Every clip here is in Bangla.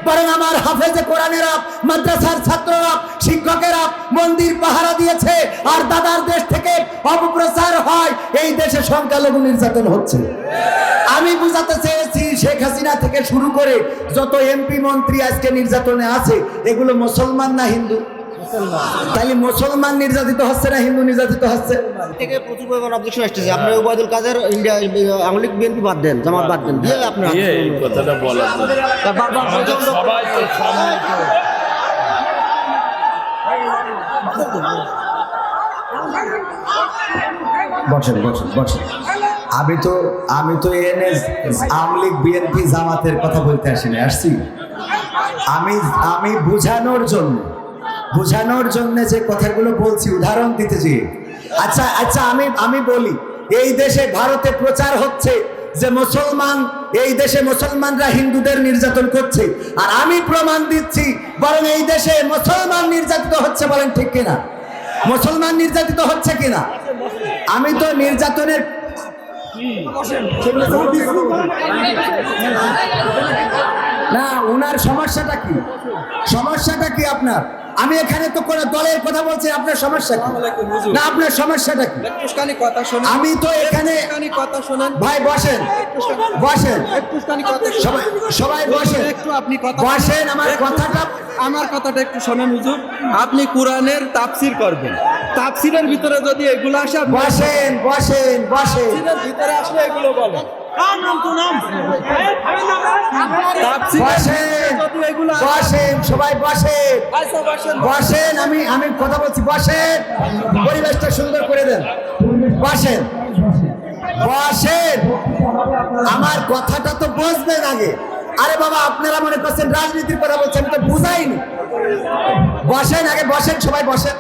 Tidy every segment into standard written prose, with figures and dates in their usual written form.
বরং আমার হাফেজে কোরআনেরা, মাদ্রাসার ছাত্ররা, শিক্ষকেরা মন্দির পাহারা দিয়েছে। আর দাদার দেশ থেকে অপপ্রচার হয় এই দেশে সংখ্যালঘু নির্যাতন হচ্ছে। আমি বুঝাতে চেয়েছি শেখ হাসিনা থেকে শুরু করে যত এমপি মন্ত্রী আজকে নির্যাতনে আছে, এগুলো মুসলমান না হিন্দু? তাহলে মুসলমান নির্যাতিত হচ্ছে না হিন্দু নির্যাতিত হচ্ছে? থেকে প্রচুর পরিমাণ অবজেকশন আসতেছে। আপনি ওবায়দুল কাদের ইন্ডিয়া আওয়ামী লীগ বিএনপি বাদ দেন, জামাত বাদ দেন, দিয়ে আপনার এই কথাটা বলা সবাই তো সম্মিলিত। বসেন বসেন বসেন। আমি তো এনে আওয়ামী লীগ বিএনপি জামাতের কথা বলতে আসিনি, আসছি আমি বোঝানোর জন্য যে কথাগুলো বলছি, উদাহরণ দিতে চেয়ে। আচ্ছা আমি বলি, এই দেশে ভারতে প্রচার হচ্ছে যে এই দেশে মুসলমানরা হিন্দুদের নির্যাতন করছে, আর আমি প্রমাণ দিচ্ছি বরং এই দেশে মুসলমান নির্যাতিত হচ্ছে। বলেন ঠিক কিনা? মুসলমান নির্যাতিত হচ্ছে কিনা? আমি তো নির্যাতনের না, ওনার সমস্যাটা কি আপনার? আমি এখানে তো কোনো দলের কথা বলছি, আপনার সমস্যা কি? না, আপনার সমস্যাটা কি? আমি তো এখানে ভাই বসেন সবাই বসেন, আমার কথাটা একটু শোনেন হুজুর। আপনি কোরআনের তাফসীর করবেন, তাফসীরের ভিতরে যদি এগুলো আসে, বসেন তাফসীরের ভিতরে আসলে এগুলো বলেন। সবাই বসেন, আমি কথা বলছি, বসেন, পরিবেশটা সুন্দর করে দেন, বসেন। আমার কথাটা তো বুঝবেন আগে। আরে বাবা, আপনারা মনে করছেন রাজনীতির কথা বলছেন, আমি তো বুঝাইনি। বসেন আগে, বসেন, সবাই বসেন।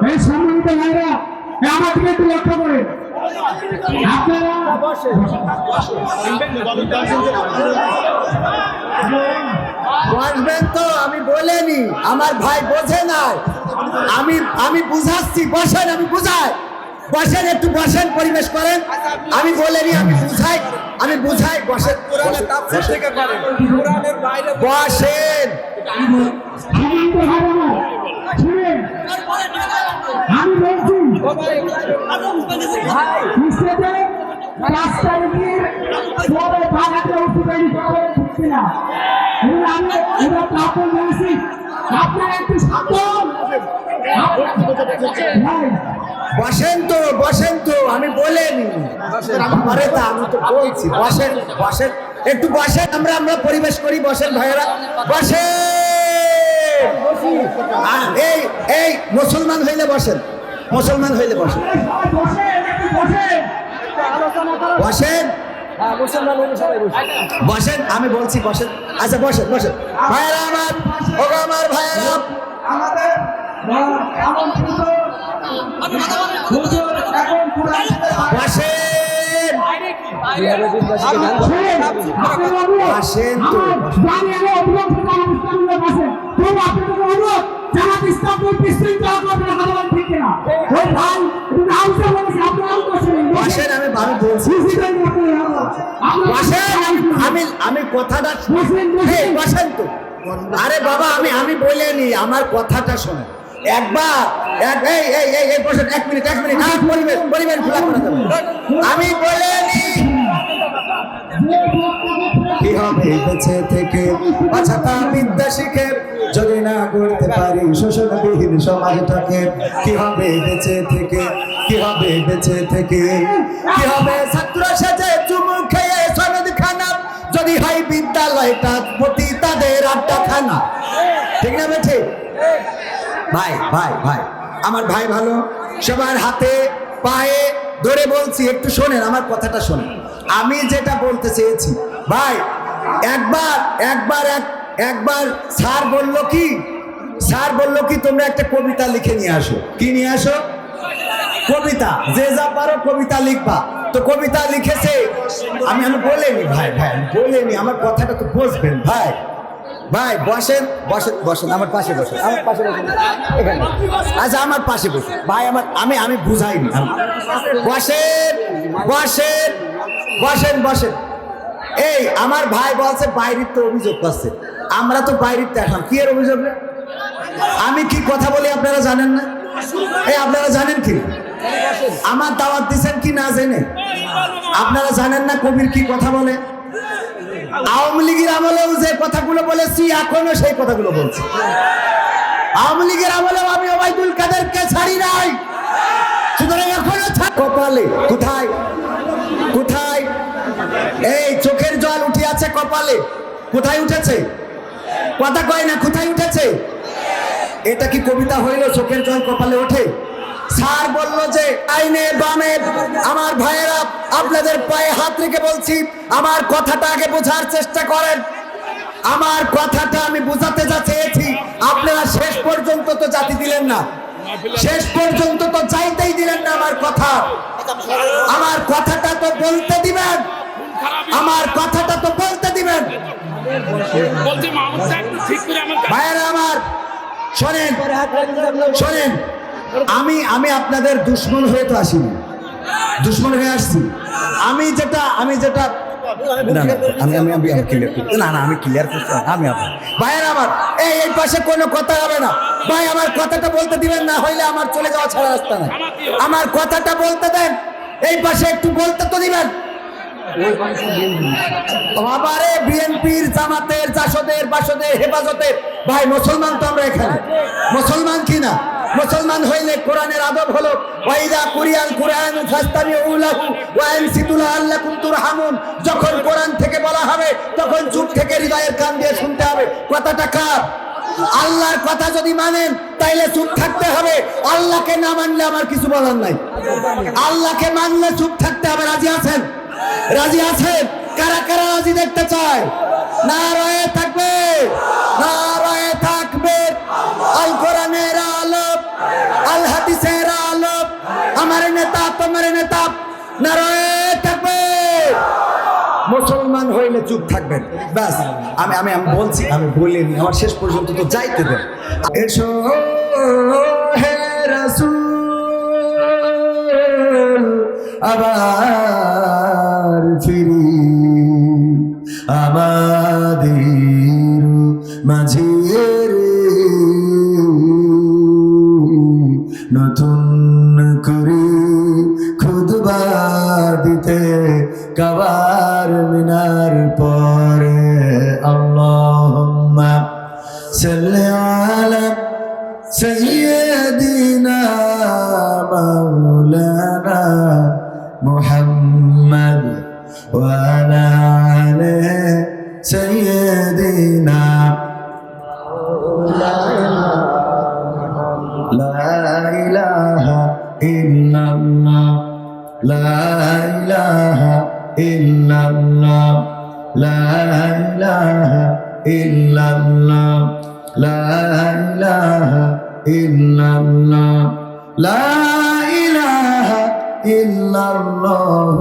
এই সম্মানিত ভাইরা, আমার দিকে একটু লক্ষ্য করেন। আপনারা বসবেন তো? আমি বলেনি, আমার ভাই বোঝে নাই, আমি বুঝাচ্ছি। বসেন, আমি বুঝাই। বসেন, একটু বসেন, পরিবেশ করেন। আমি বলেনি, আমি বুঝাই। বসেন, বসেন। আমি বলছি আপনারা একটু বসেন তো আমি বলেনি। আরে তা আমি তো বলছি, বসেন, একটু বসেন। আমরা পরিবেশ করি, বসেন ভাইয়েরা, বসেন। এই মুসলমান হইলে বসেন, বসেন, আমি বলছি বসেন। আচ্ছা বসেন ভাইয়েরা আমার ভাইয়েরা, বসেন তো। আমি কথাটা বসেন তো। আরে বাবা, আমি বলিনি, আমার কথাটা শোনেন একবার। বসেন, এক মিনিট। পরিবেশ খোলা করে দেবো। আমি বলিনি কি হবে বেঁচে থেকে অযথা বিদ্যা শিখে যদি না করতে পারি শোষণবিহীন সমাজটাকে। কি হবে বেঁচে থেকে, কি হবে ছাত্র সেজে চুমু খেয়ে সনদ খানা যদি হয় বিদ্যালয়টা প্রতি তাদের আড্ডা খানা। ঠিক না বেঠে? ভাই আমার ভাই ভালো, সবার হাতে পায়ে ধরে বলছি, একটু শোনেন, আমার কথাটা শোনেন। আমি যেটা বলতে চেয়েছি ভাই, একবার স্যার বলল কি তোমরা একটা কবিতা লিখে নিয়ে আসো। কি নিয়ে আসো? কবিতা। যে যা পারো কবিতা লিখবা। তো কবিতা লিখেছে। আমি বলিনি ভাই, বলিনি, আমার কথাটা তো বুঝবেন ভাই। ভাই বসেন বসেন বসেন, আমার পাশে বসেন, আমার পাশে বসেন এখানে। আচ্ছা আমার পাশে বসেন ভাই, আমার আমি বুঝাইনি। বসেন বসেন বসেন বসেন। এই আমার ভাই বলছে বাইরের তো অভিযোগ করছে, আমরা তো বাইরের দেখলাম কি এর অভিযোগ না? আমি কি কথা বলি আপনারা জানেন না? এই আপনারা জানেন কি আমার দাওয়াত দিচ্ছেন কি না জেনে? আপনারা জানেন না কবির কি কথা বলে? আওয়ামী লীগের আমলেও যে কথাগুলো বলেছি এখনো সেই কথাগুলো বলছি। আওয়ামী লীগের আমলেও আমি ওবায়দুল কাদেরকে ছাড়ি নাই, সুতরাং এখনো কপালে কোথায় কোথায় এই চোখের জল উঠে আছে কপালে, কোথায় উঠেছে? কথা কয় না, কোথায় উঠেছে? এটা কি কবিতা হইল চোখের জল কপালে ওঠে? স্যার বললো যে আইনে বামে আমার ভাইয়েরা আপনাদের পায়ে হাত রেখে বলছি, আমার কথাটা আগে বোঝার চেষ্টা করেন। আমার কথাটা আমি বোঝাতে যা চেয়েছি আপনারা শেষ পর্যন্ত তো জাতি দিলেন না, শেষ পর্যন্ত তো চাইতেই দিলেন না আমার কথা। আমার কথাটা তো বলতে দিবেন, আমার কথাটা তো বলতে দিবেন। ভাইয়েরা আমার শোনেন শোনেন, আমি আপনাদের দুশ্মন হয়ে তো আসিনি, দুশ্মন হয়ে আসছি। আমি যেটা না না আমি আমি আমি ক্লিয়ার করছি না, আমি ক্লিয়ার করছি। আমি আপনার ভাইয়ের আমার এই পাশে কোনো কথা হবে না ভাই, আমার কথাটা বলতে দিবেন, না হইলে আমার চলে যাওয়া ছাড়া রাস্তা নাই। আমার কথাটা বলতে দেন, এই পাশে একটু বলতে তো দিবেন। আবারে বিএনপির জামাতের জাসদের বাসদের হেফাজতের ভাই মুসলমান তো আমরা এখানে মুসলমান কিনা? মুসলমান হইলে কোরআনের আদব হলো ওয়াইদা কুরিয়াল কুরআন ফাস্তামিউ লাহু ওয়া আনসিতু লাআল্লাকুম তুরহামুন। যখন কোরআন থেকে বলা হবে তখন চুপ থেকে হৃদয়ের কান দিয়ে শুনতে হবে। কথাটা কার? আল্লাহর কথা যদি মানেন তাইলে চুপ থাকতে হবে, আল্লাহকে না মানলে আমার কিছু বলার নাই। আল্লাহকে মানলে চুপ থাকতে হবে। রাজি আছেন? রাজি আছেন? কারা কারা রাজি দেখতে চায়? নারায়ে তাকবীর, নারায়ে তাকবীর। আল কোরআনের আলোক, আল হাদিসের আলোক, আমার নেতা তোমার নেতা, নারায়ে তাকবীর। মুসলমান হইলে চুপ থাকবেন ব্যাস। আমি আমি আমি বলছি, আমি বলিনি, আমার শেষ পর্যন্ত তো যাইতে দেন। এসো হে রাসূল আবার ফিরি আমাদের মাঝে নতুন করে খুতবা দিতে কাবার মিনার পরে। আল্লাহুম্মা সাল্লি আলা সাইয়্যিদিনা মাওলানা মুহাম্মদ ওয়া আলা আলি সাইয়্যিদিনা লা ইলাহা ইল্লাল্লাহ, লা ইলাহা ইল্লাল্লাহ, লা ইলাহা ইল্লাল্লাহ, লা ইলাহা ইল্লাল্লাহ, লা ইলাহা ইল্লাল্লাহ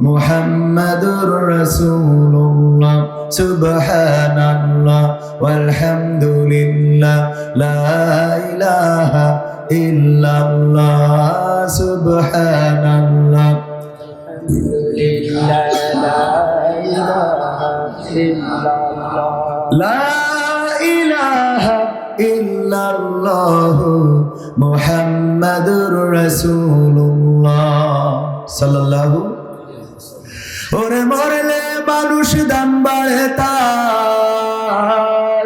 মুহাম্মাদুর রাসূলুল্লাহ। সুবহানাল্লাহ ওয়ালহামদুলিল্লাহ, লা ইলাহা ইল্লাল্লাহ, সুবহানাল্লাহ। লা ইলাহা ইল্লাল্লাহ মুহাম্মাদুর রাসূলুল্লাহ সাল্লাল্লাহু। ওরে মরলে মানুষ দাম বাড়ে তার,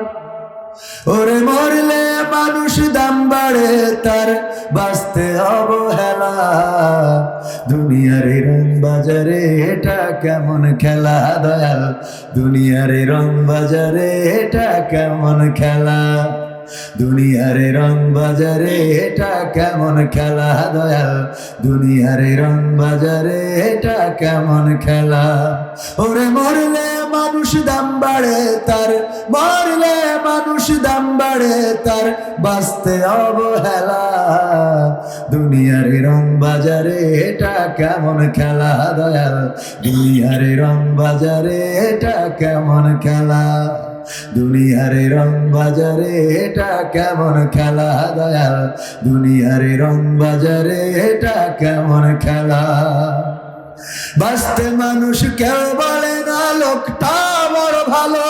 ওরে মরলে মানুষ দাম বাড়ে তার, বাঁচতে অবহেলা। দুনিয়ার রং বাজারে এটা কেমন খেলা দয়াল, দুনিয়ার রং বাজারে এটা কেমন খেলা, দুনিয়ার রং বাজারে এটা কেমন খেলা দয়াল, দুনিয়ার রং বাজারে এটা কেমন খেলা। ওরে মরলে মানুষ দাম বাড়ে তার, মরলে মানুষ দাম বাড়ে তার, বাঁচতে অবহেলা। দুনিয়ার রং বাজারে এটা কেমন খেলা দয়াল, দুনিয়ার রং বাজারে এটা কেমন খেলা। দুনিয়ারে রং বাজারে এটা কেমন খেলা দয়াল, দুনিয়ারে রং বাজারে এটা কেমন খেলা। বাঁচতে মানুষ কেউ বলে না লোকটা বড় ভালো,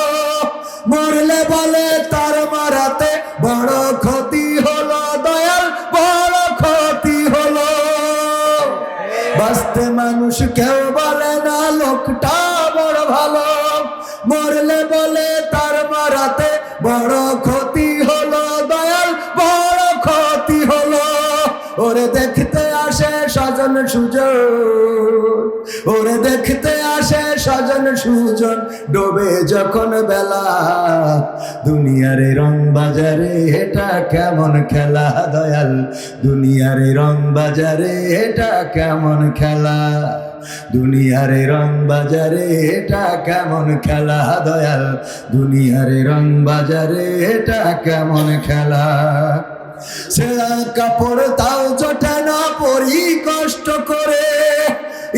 মরলে বলে তার মারাতে বড় ক্ষতি হলো দয়াল, বড় ক্ষতি হলো। বাঁচতে মানুষ কেউ বলে না লোকটা বড় ভালো, মরলে বলে তার মারাতে বড় ক্ষতি হলো দয়াল, বড় ক্ষতি হলো। ওরে দেখতে আসে স্বজন সুজন, ওরে দেখতে আসে স্বজন সুজন, ডোবে যখন বেলা। দুনিয়ারে রং বাজারে এটা কেমন খেলা দয়াল, দুনিয়ারে রং বাজারে এটা কেমন খেলা। দুনিয়ারে রং বাজারে এটা কেমন খেলা দয়াল, দুনিয়ারে রং বাজারে এটা কেমন খেলা। ছেঁড়া কাপড় তাও জোটে না পরি কষ্ট করে,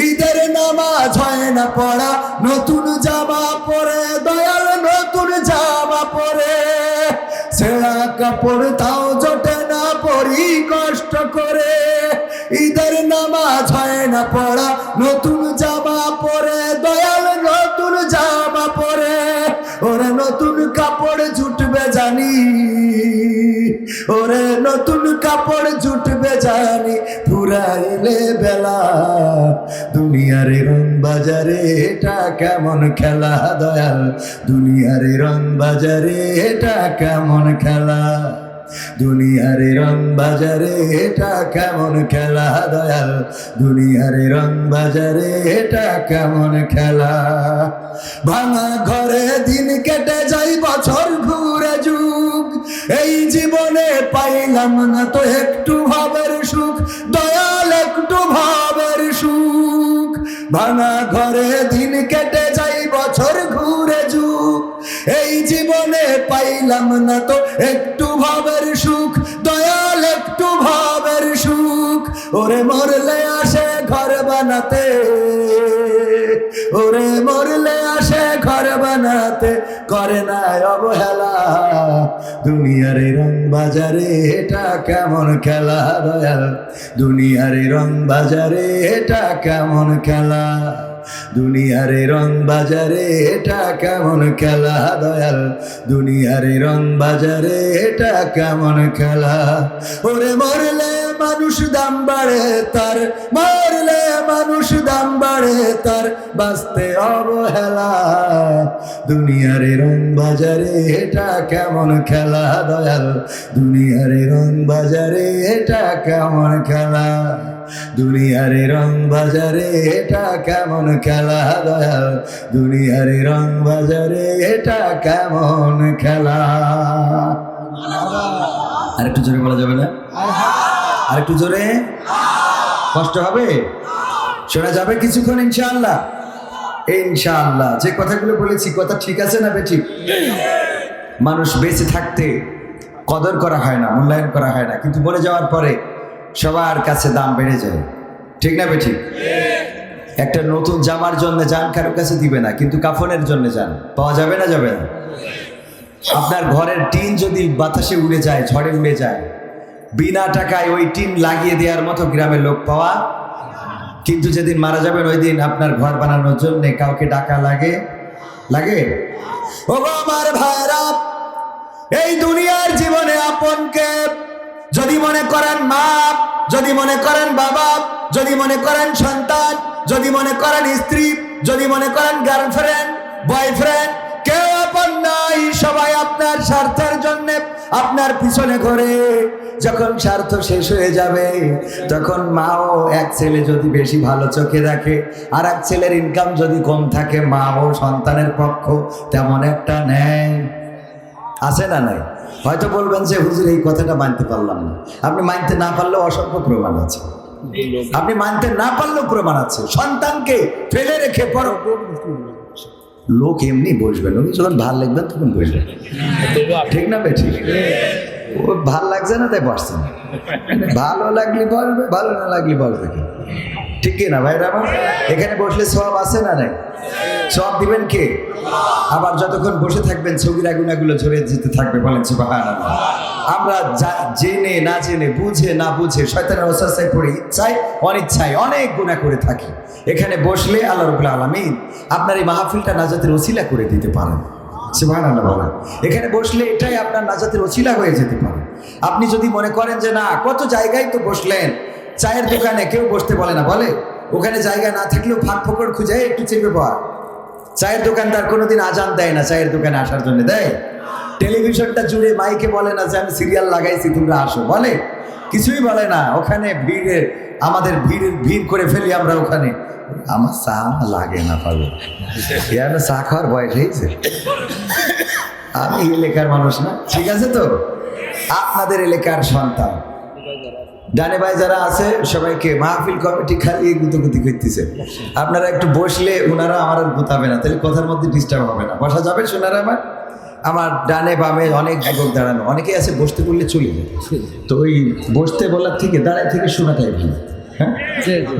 ঈদের নামাজ হয় না পড়া, নতুন জামা পরে দয়াল, নতুন জামা পরে। ছেঁড়া কাপড় তাও জোটে না পরি কষ্ট করে, ঈদের নামাজ হয় না পড়া, নতুন জামা পরে দয়াল, নতুন জামা পরে। ওরে নতুন কাপড় জুটবে জানি, ওরে নতুন কাপড় জুটবে জানি, পুরা এলে বেলা। দুনিয়ারে রং বাজারে এটা কেমন খেলা দয়াল, দুনিয়ারে রং বাজারে এটা কেমন খেলা। দুনিয়ারে রং বাজারে এটা কেমন খেলা দয়াল, দুনিয়ারে রং বাজারে এটা কেমন খেলা। ভাঙা ঘরে দিন কেটে যাই বছর ঘুরে যুগ, এই জীবনে পাইলাম না তো একটু ভাবের সুখ দয়াল, একটু ভাবের সুখ। ভাঙা ঘরে দিন কেটে যাই বছর ঘুরে যুগ, এই জীবনে পাইলাম না তো একটু ভাবের সুখ দয়াল, একটু ভাবের সুখ। ওরে মরলে আসে ঘর বানাতে, ওরে মরলে আসে ঘর বানাতে, করে না অবহেলা। দুনিয়ারে রং বাজারে এটা কেমন খেলা দয়াল, দুনিয়ারে রং বাজারে এটা কেমন খেলা। দুনিয়ারে রং বাজারে এটা কেমন খেলা দয়াল, দুনিয়ারে রং বাজারে এটা কেমন খেলা। ওরে মরলে মানুষ দাম বাড়ে তার, মরলে মানুষ দাম বাড়ে তার, বাঁচতে অবহেলা। দুনিয়ারে রং বাজারে এটা কেমন খেলা দয়াল, দুনিয়ারে রং বাজারে এটা কেমন খেলা। দুনিয়ারে রং বাজারে এটা কেমন খেলা দয়াল, দুনিয়ারে রং বাজারে এটা কেমন খেলা। আরেকটু জোরে বলা যাবে না? আরেকটু জোরে, কষ্ট হবে, শোনা যাবে কিছুক্ষণ ইনশাআল্লাহ। ইনশাআল্লাহ যে কথাগুলো বলেছি কথা ঠিক আছে না বেঠিক? মানুষ বেঁচে থাকতে কদর করা হয় না, মূল্যায়ন করা হয় না, কিন্তু মরে যাওয়ার পরে সবার কাছে দাম বেড়ে যায়, ঠিক না বেঠিক? একটা নতুন জামার জন্য যান, কারোর কাছে দিবে না, কিন্তু কাফনের জন্য যান পাওয়া যাবে না, যাবে না? আপনার ঘরের টিন যদি বাতাসে উড়ে যায়, ঝড়ে উড়ে যায়, বিনা টাকায় ওই টিন লাগিয়ে দেওয়ার মতো গ্রামের লোক পাওয়া, কিন্তু যেদিন মারা যাবেন ওই দিন আপনার ঘর বানানোর জন্য কাউকে টাকা লাগে, লাগে? ও আমার ভাইরা, এই দুনিয়ার জীবনে আপনকে যদি মনে করেন মা, যদি মনে করেন বাবা, যদি মনে করেন সন্তান, যদি মনে করেন স্ত্রী, যদি মনে করেন গার্লফ্রেন্ড, বয়ফ্রেন্ড, কেউ আপন নাই, সবাই আপনার স্বার্থের জন্য আপনার পিছনে ঘোরে। যখন স্বার্থ শেষ হয়ে যাবে তখন মাও এক ছেলে যদি বেশি ভালো চোখে দেখে, আর এক ছেলের ইনকাম যদি কম থাকে, মাও সন্তানের পক্ষ তেমন একটা নেয়, আছে না নাই? হয়তো বলবেন যে হুজুর এই কথাটা মানতে পারলাম না। আপনি মানতে না পারলেও অসংখ্য প্রমাণ আছে, আপনি মানতে না পারলেও প্রমাণ আছে। সন্তানকে ফেলে রেখে পর লোক এমনি বসবেন, ওই যখন ভাল লাগবেন তখন বসবেন, ঠিক না বে? ঠিক, ও ভাল লাগছে না তাই বসছে না, ভালো লাগলে বলবে, ভালো না লাগলে বলবে, ঠিক না ভাইরা? আমার এখানে বসলে সব আছে না নাই? সব দিবেন কে? আবার যতক্ষণ বসে থাকবেন ছবিরা গুণাগুলো ঝরে যেতে থাকবে, বলেন সুবহানাল্লাহ। আমরা জেনে না জেনে, বুঝে না বুঝে, শয়তানের ওয়াসওয়াসায় পড়ে ইচ্ছায় অনিচ্ছায় অনেক গুনাহ করে থাকি। এখানে বসলে আল্লাহ রাব্বুল আলামিন আপনার এই মাহফিলটা নাজাতের ওসিলা করে দিতে পারেন। সুবহানাল্লাহ বলেন। এখানে বসলে এটাই আপনার নাজাতের ওসিলা হয়ে যেতে পারে। আপনি যদি মনে করেন যে না, কত জায়গায় তো বসলেন, চায়ের দোকানে কেউ বসতে বলে না, বলে? ওখানে জায়গা না থাকলেও ফাঁক ফোকর খুঁজে একটু চেপে পড়া। চায়ের দোকানদার কোনোদিন আজান দেয় না চায়ের দোকানে আসার জন্য, দেয়? টেলিভিশনটা জুড়ে মাইকে বলে না যে আমি সিরিয়াল লাগাইছি তোমরা আসো, বলে? কিছুই বলে না। ওখানে আমাদের ভিড় করে ফেলি আমরা ওখানে। আমার চা লাগে না, পাবো চা খাওয়ার বয়স হয়েছে, আমি এলাকার মানুষ না, ঠিক আছে তো? আপনাদের এলাকার সন্তান। ডানে ভাই যারা আছে সবাইকে মাহফিল কমিটি খালি গুতগুতি করতেছে। আপনারা একটু বসলে ওনারা আমার আর গুতাবে না, তাহলে কথার মধ্যে ডিস্টার্ব হবে না। বসা যাবে সোনারা? আমার ডানে বামে অনেক যুবক দাঁড়ানো, অনেকেই আছে বসতে বললে চলে যায়। তো ওই বসতে বলার থেকে দাঁড়ায় থেকে শোনাটাই ভালো। হ্যাঁ,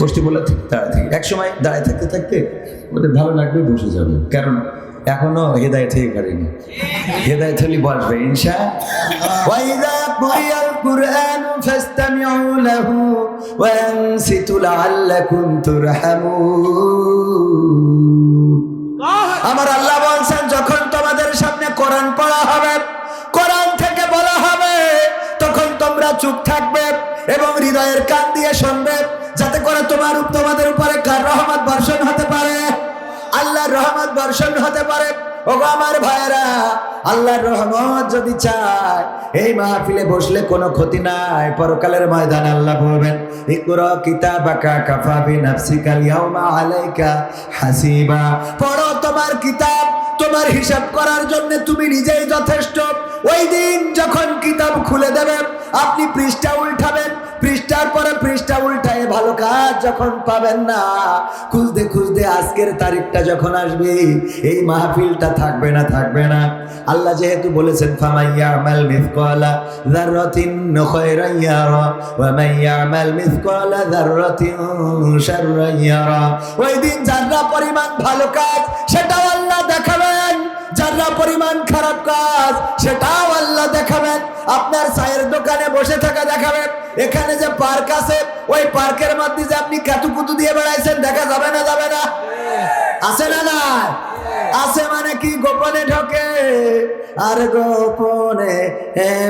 বসতে বলার থেকে দাঁড়ায় থেকে, এক সময় দাঁড়ায় থাকতে থাকতে ওদের ভালো লাগবে, বসে যাবে। কারণ এখনো হেদায়েত হয়ে পারেনি, হেদায়েত হলে বসবে ইনশাআল্লাহ। ওয়াইযা কুরিয়াল কুরআন ফাসতামিউ লাহু ওয়া আনসিতু লাআল্লাকুম তুরহামুন। আমার আল্লাহ বলছেন, যখন তোমাদের সামনে কোরআন পড়া হবে, কোরআন থেকে বলা হবে, তখন তোমরা চুপ থাকবে এবং হৃদয়ের কান দিয়ে শুনবে, যাতে করে তোমাদের উপরে কার রহমত বর্ষণ হতে পারে, আল্লাহর রহমত বর্ষণ হতে পারে। ওগো আমার ভাইরা, আল্লাহর রহমত যদি চায়, এই মাহফিলে বসলে কোনো ক্ষতি নাই। পরকালের ময়দানে আল্লাহ বলবেন, ইকরা কিতাবাকা কাফা বিনাফসিকাল ইয়াউমা আলাইকা হাসিবা। পড়ো তোমার কিতাব, তোমার হিসাব করার জন্য তুমি নিজেই যথেষ্ট। ওই দিন যখন কিতাব খুলে দেবেন, আপনি পৃষ্ঠা উল্টাবেন, পৃষ্ঠার পরে পৃষ্ঠা উল্টায় ভালো কাজ যখন পাবেন না, খুঁজতে খুঁজতে আজকের তারিখটা যখন আসবে, এই মাহফিলটা থাকবে না, থাকবে না। আল্লাহ যেহেতু বলেছেন, ফামাইয়ামাল মিসকালা যাররাতিন খায়রান ইয়ারা ওয়া মাইয়ামাল মিসকালা যাররাতিন শাররান ইয়ারা। ওই দিন যারা পরিমাণ ভালো কাজ সেটাও আল্লাহ দেখাবেন, যারা পরিমাণ খারাপ কাজ সেটাও আল্লাহ দেখাবেন। আপনার চায়ের দোকানে বসে থাকা দেখাবেন। এখানে যে পার্ক আছে, ওই পার্কের মধ্যে যে আপনি কাতুকুতু দিয়ে বেড়াইছেন, দেখা যাবে না? যাবে না? আছে না? না আছে মানে কি? গোপনে ঢোকে আর গোপনে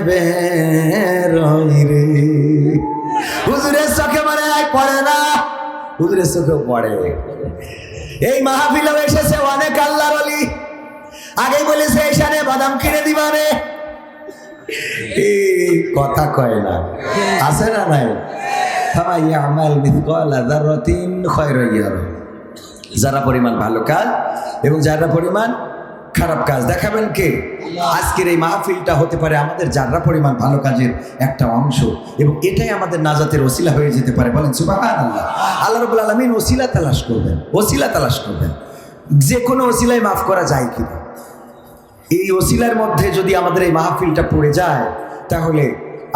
বেরোয় রে। হুজুরের চোখে মানে পড়ে না, হুজুরের চোখে পড়ে। এই মাহফিলে এসেছে অনেক আল্লাহর ওলি, আগে বলেছে এইখানে বাদাম কিনে দিবানে, এই কথা কয় না, আছে না? নাই? ফামাইয়ামাল মিসকালা যাররাতিন খায়রান ইয়ারা। যারা পরিমাণ ভালো কাজ এবং যারা পরিমাণ খারাপ কাজ দেখাবেন কে? আজকের এই মাহফিলটা হতে পারে আমাদের যারা পরিমাণ ভালো কাজের একটা অংশ, এবং এটাই আমাদের নাজাতের ওসিলা হয়ে যেতে পারে। বলেন সুবহানাল্লাহ। আল্লাহ রাব্বুল আলামিন ওসিলা তালাশ করবেন, ওসিলা তালাশ করবেন, যে কোনো ওসিলায় মাফ করা যায় কিনা। এই ওসিলার মধ্যে যদি আমাদের এই মাহফিলটা পড়ে যায়, তাহলে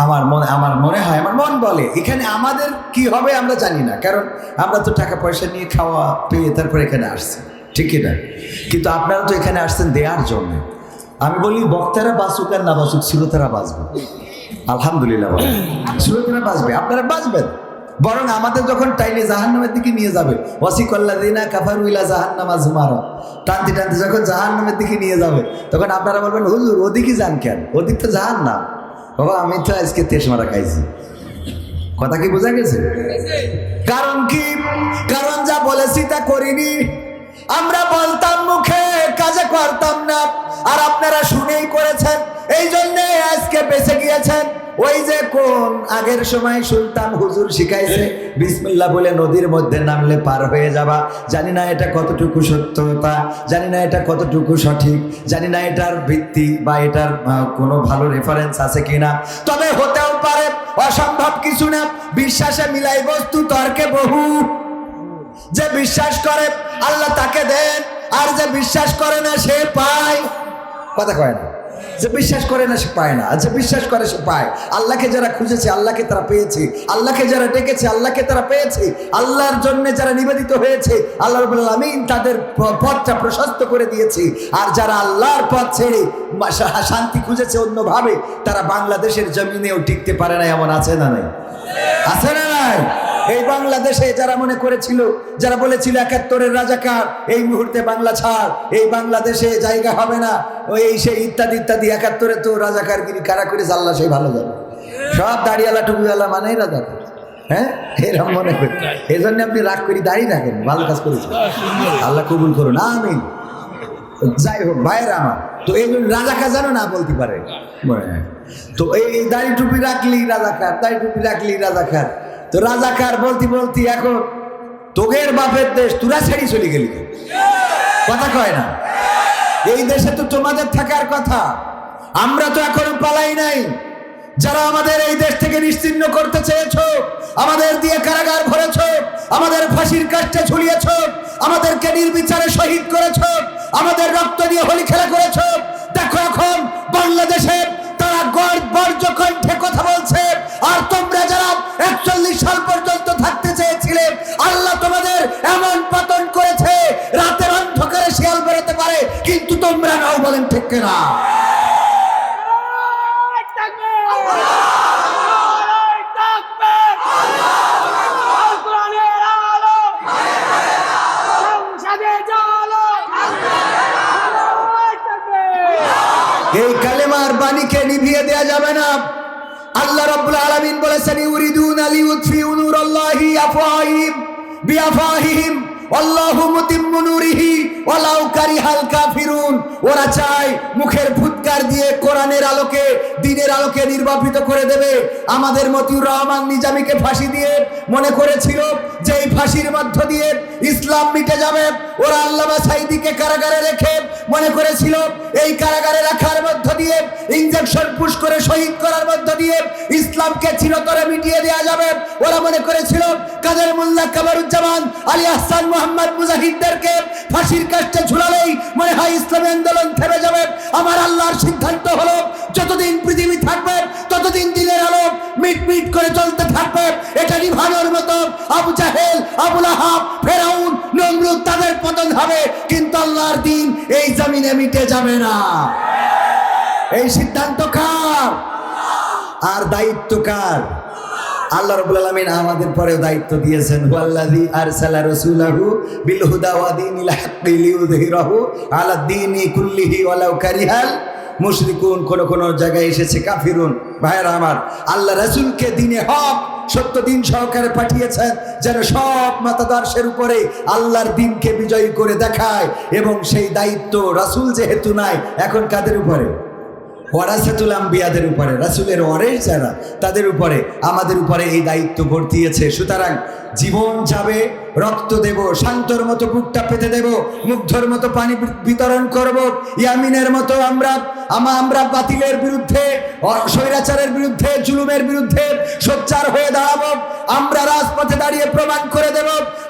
আমার মনে হয়, আমার মন বলে, এখানে আমাদের কি হবে আমরা জানি না, কারণ আমরা তো টাকা পয়সা নিয়ে খাওয়া পেয়ে তারপর এখানে আসছি, ঠিক না? কিন্তু আপনারা তো এখানে আসছেন দেওয়ার জন্য। আমি বলি, বক্তারা বাঁচুক আর না বাঁচুক, শ্রোতারা বাঁচবে। আলহামদুলিল্লাহ, শ্রোতারা বাঁচবে, আপনারা বাঁচবেন। বরং আমাদের যখন টাইনে জাহান্নামের দিকে নিয়ে যাবে, ওয়াসিকাল্লাযিনা কাফারু ইলা জাহান্নামা যুমারা, টানতে টানতে যখন জাহান্নামের দিকে নিয়ে যাবে, তখন আপনারা বলবেন, হুজুর ওদিকে যান কেন? ওদিক তো জাহান্নাম। বাবা, আমি তো আজকে তেজ মারা খাইছি। কথা কি বোঝা গেছে? কারণ কি? কারণ যা বলেছি তা করিনি। আমরা বলতাম মুখে, কাজে করতাম না, আর আপনারা শুনেই করেছেন, এই জন্যে আজকে বেঁচে গিয়েছেন। ওই যে কোন আগের সময় শুনতাম হুজুর শিখাইছে, বিসমিল্লাহ বলে নদীর মধ্যে নামলে পার হয়ে যাবা। জানি না এটা কতটুকু সত্যতা, জানি না এটা কতটুকু সঠিক, জানি না এটার ভিত্তি বা এটার কোনো ভালো রেফারেন্স আছে কিনা, তবে হতেও পারে, অসম্ভব কিছু না। বিশ্বাসে মিলাই বস্তু, তর্কে বহু। যে বিশ্বাস করে আল্লাহ তাকে দেন, আর যে বিশ্বাস করে না সে পায়। কথা কয় না? যে বিশ্বাস করে না সে পায় না, আর যে বিশ্বাস করে সে পায়। আল্লাহকে যারা খুঁজেছে আল্লাহকে তারা পেয়েছে, আল্লাহকে যারা ডেকেছে আল্লাহকে তারা পেয়েছে, আল্লাহর জন্য যারা নিবেদিত হয়েছে আল্লাহ রাব্বুল আলামিন তাদের পথটা প্রশস্ত করে দিয়েছে। আর যারা আল্লাহর পথ ছেড়ে শান্তি খুঁজেছে অন্যভাবে, তারা বাংলাদেশের জমিনেও টিকতে পারে না। এমন আছে না নাই? আছে না নাই? এই বাংলাদেশে যারা মনে করেছিল, যারা বলেছিল ৭১-এর রাজাকার, এই মুহূর্তে বাংলা ছাড়, এই বাংলাদেশে জায়গা হবে না, ওই এই সেই ইত্যাদি ইত্যাদি, ৭১-এ তো রাজাকারগিরি কারা করেছে আল্লাহ সেই ভালো জানে। সব দাড়িওয়ালা টুপিওয়ালা মানেই রাজাকার। হ্যাঁ, এরকম মনে করি। এই জন্য আপনি রাগ করি দাঁড়িয়ে রাখেন, ভালো কাজ করেছেন, আল্লাহ কবুল করুন, আমিন। যাই হোক ভাইয়েরা আমার, তো এই রাজাকার জানো না বলতে পারে, তো এই দাড়ি টুপি রাখলি রাজাকার, দাড়ি টুপি রাখলি রাজাকার। তো রাজাকার বলতে বলতে এখন তোগের বাপের দেশ তোরা ছেড়ে চলে গেলি, কথা কয় না? এই দেশে তো তোমাদের থাকার কথা, আমরা তো এখনো পালাই নাই। যারা আমাদের এই দেশ থেকে নিশ্চিহ্ন করতে চেয়েছ, আমাদের দিয়ে কারাগার ভরেছ, আমাদের ফাঁসির কাস্টে ঝুলিয়েছ, আমাদেরকে নির্বিচারে শহীদ করেছ, আমাদের রক্ত দিয়ে হোলি খেলা করেছ, দেখো এখন বাংলাদেশে তারা বর্জ্য কণ্ঠে কথা বলছে। আর তোমরা যারা ৪১ সাল পর্যন্ত থাকতে চেয়েছিলে, আল্লাহ তোমাদের এমন পতন করেছে, রাতের অন্ধকারে শিয়াল বেরোতে পারে কিন্তু তোমরা নাও, বলেন ঠিক কিনা? এই কালেমার বাণীকে নিভিয়ে দেয়া যাবে না। আল্লাহ রাব্বুল আলামিন বলেছেন, ইউরিদুনা লিইউতফিউ নূরাল্লাহি বিআফওয়াহিহিম আল্লাহু মুতিম্মু নূরিহি ওয়ালাউ কারিহাল কাফিরুন। ওরা চায় মুখের ফুৎকার দিয়ে কোরআনের আলোকে, দ্বীনের আলোকে নির্বাপিত করে দেবে। আমাদের মতিউর রহমান নিজামীকে ফাঁসি দিয়ে মনে করেছিল যে এই ফাঁসির মধ্য দিয়ে ইসলাম মিটে যাবে। ওরা আল্লামা সাঈদীকে কারাগারে রেখে মনে করেছিল এই কারাগারে রাখার মধ্য দিয়ে, ইনজেকশন পুশ করে শহীদ করার মধ্য দিয়ে ইসলামকে চিরতরে মিটিয়ে দেওয়া যাবে। ওরা মনে করেছিল কাদের মোল্লা, কামারুজ্জামান, আলী আহসান, মোহাম্মদ মুজাহিদদেরকে ফাঁসির কাস্টে ঝুলালেই মনে হয় ইসলামী আন্দোলন থেমে যাবে। আমার আল্লাহর সিদ্ধান্ত হলো, যতদিন পৃথিবী থাকবে ততদিন দিনের আলো মিটমিট করে চলতে থাকবে। এটা নিভানোর মতো আবু জাহেল, আবু লাহাব, ফেরাউন, নমরুদ তাদের পতন হবে, কিন্তু আল্লাহর দিন এই জমিনে মিটে যাবে না। এই সিদ্ধান্ত কার আর দায়িত্ব কার? আল্লাহ রাব্বুল আলামিন আমাদের পরেও দায়িত্ব দিয়েছেন, ওয়াল্লাযী আরসালা রাসূলাহু বিল হুদা ওয়া দীনিল হাক্কি লিইয়ুযহিরাহু আলা দীনি কুল্লিহি ওয়ালাউ কারিহাল মুশরিকুন। কোন জায়গায় এসেছে কাফিরুন। ভাইরা আমার, আল্লাহ রাসূলকে দ্বীনে হক সত্য দিন সহকারে পাঠিয়েছেন, যেন সব মতাদর্শের উপরে আল্লাহর দ্বীনকে বিজয়ী করে দেখায়। এবং সেই দায়িত্ব রাসূল যেহেতু নাই, এখন কাদের উপরে? ওয়ারাসাতুল আম্বিয়াদের উপরে, রাসূলের ওয়ারিস যারা, তাদের উপরে, আমাদের উপরে এই দায়িত্ব বর্তিয়েছে। সুতরাং জীবন যাবে, রক্ত দেব, শান্তর মতো বুকটা পেতে দেব, মুগ্ধর মতো পানি বিতরণ করব, ইয়ামিনের মতো আমরা বাতিলের বিরুদ্ধে, স্বৈরাচারের বিরুদ্ধে, জুলুমের বিরুদ্ধে সোচ্চার হয়ে দাঁড়াবো। আমরা রাজপথে দাঁড়িয়ে প্রমাণ করে দেব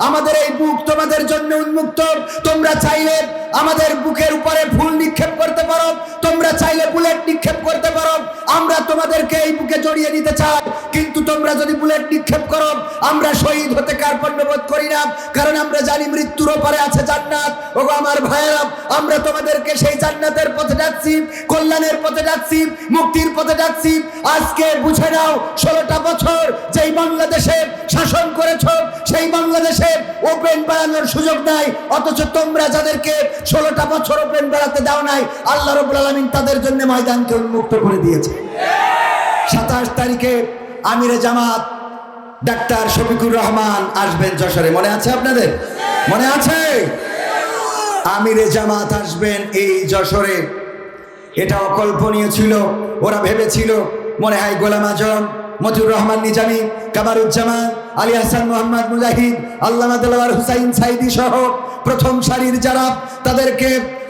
আমাদের এই বুক তোমাদের জন্য উন্মুক্ত। তোমরা চাইলে আমাদের বুকের উপরে ফুল নিক্ষেপ করতে পারো, তোমরা চাইলে বুলেট নিক্ষেপ করতে পারো, আমরা তোমাদেরকে এই বুকে জড়িয়ে নিতে চাই। কিন্তু তোমরা যদি বুলেট নিক্ষেপ করো, আমরা শহীদ হতে কার্পণ্যবোধ করি না, কারণ আমরা জানি মৃত্যুর ওপারে আছে জান্নাত। ওগো আমার ভাইয়েরা, আমরা তোমাদেরকে সেই জান্নাতের পথে যাচ্ছি, কল্যাণের পথে যাচ্ছি, মুক্তির পথে যাচ্ছি। আজকে বুঝে নাও, 16টা বছর যেই বাংলাদেশে শাসন করেছ, সেই বাংলাদেশে ওপেন বেড়ানোর সুযোগ নাই, অথচ তোমরা যাদেরকে 16টা বছর ওপেন বেড়াতে দাও নাই, আল্লাহ রাব্বুল আলামিন তাদের জন্য ময়দানকে উন্মুক্ত করে দিয়েছে। 27 তারিখে আমিরে জামাত ডাক্তার শফিকুর রহমান আসবেন যশোরে, মনে আছে আপনাদের? মনে আছে? আমিরে জামাত আসবেন এই যশোরে। এটা অকল্পনীয় ছিল। ওরা ভেবেছিল মনে হয় গোলাম আজম, মতিউর রহমান নিজামী, কামারুজ্জামান, আলী আহসান, মোহাম্মদ মুজাহিদ, আল্লামা দেলাওয়ার হুসাইন সাঈদী সহ প্রথম সারির যারা, তাদেরকে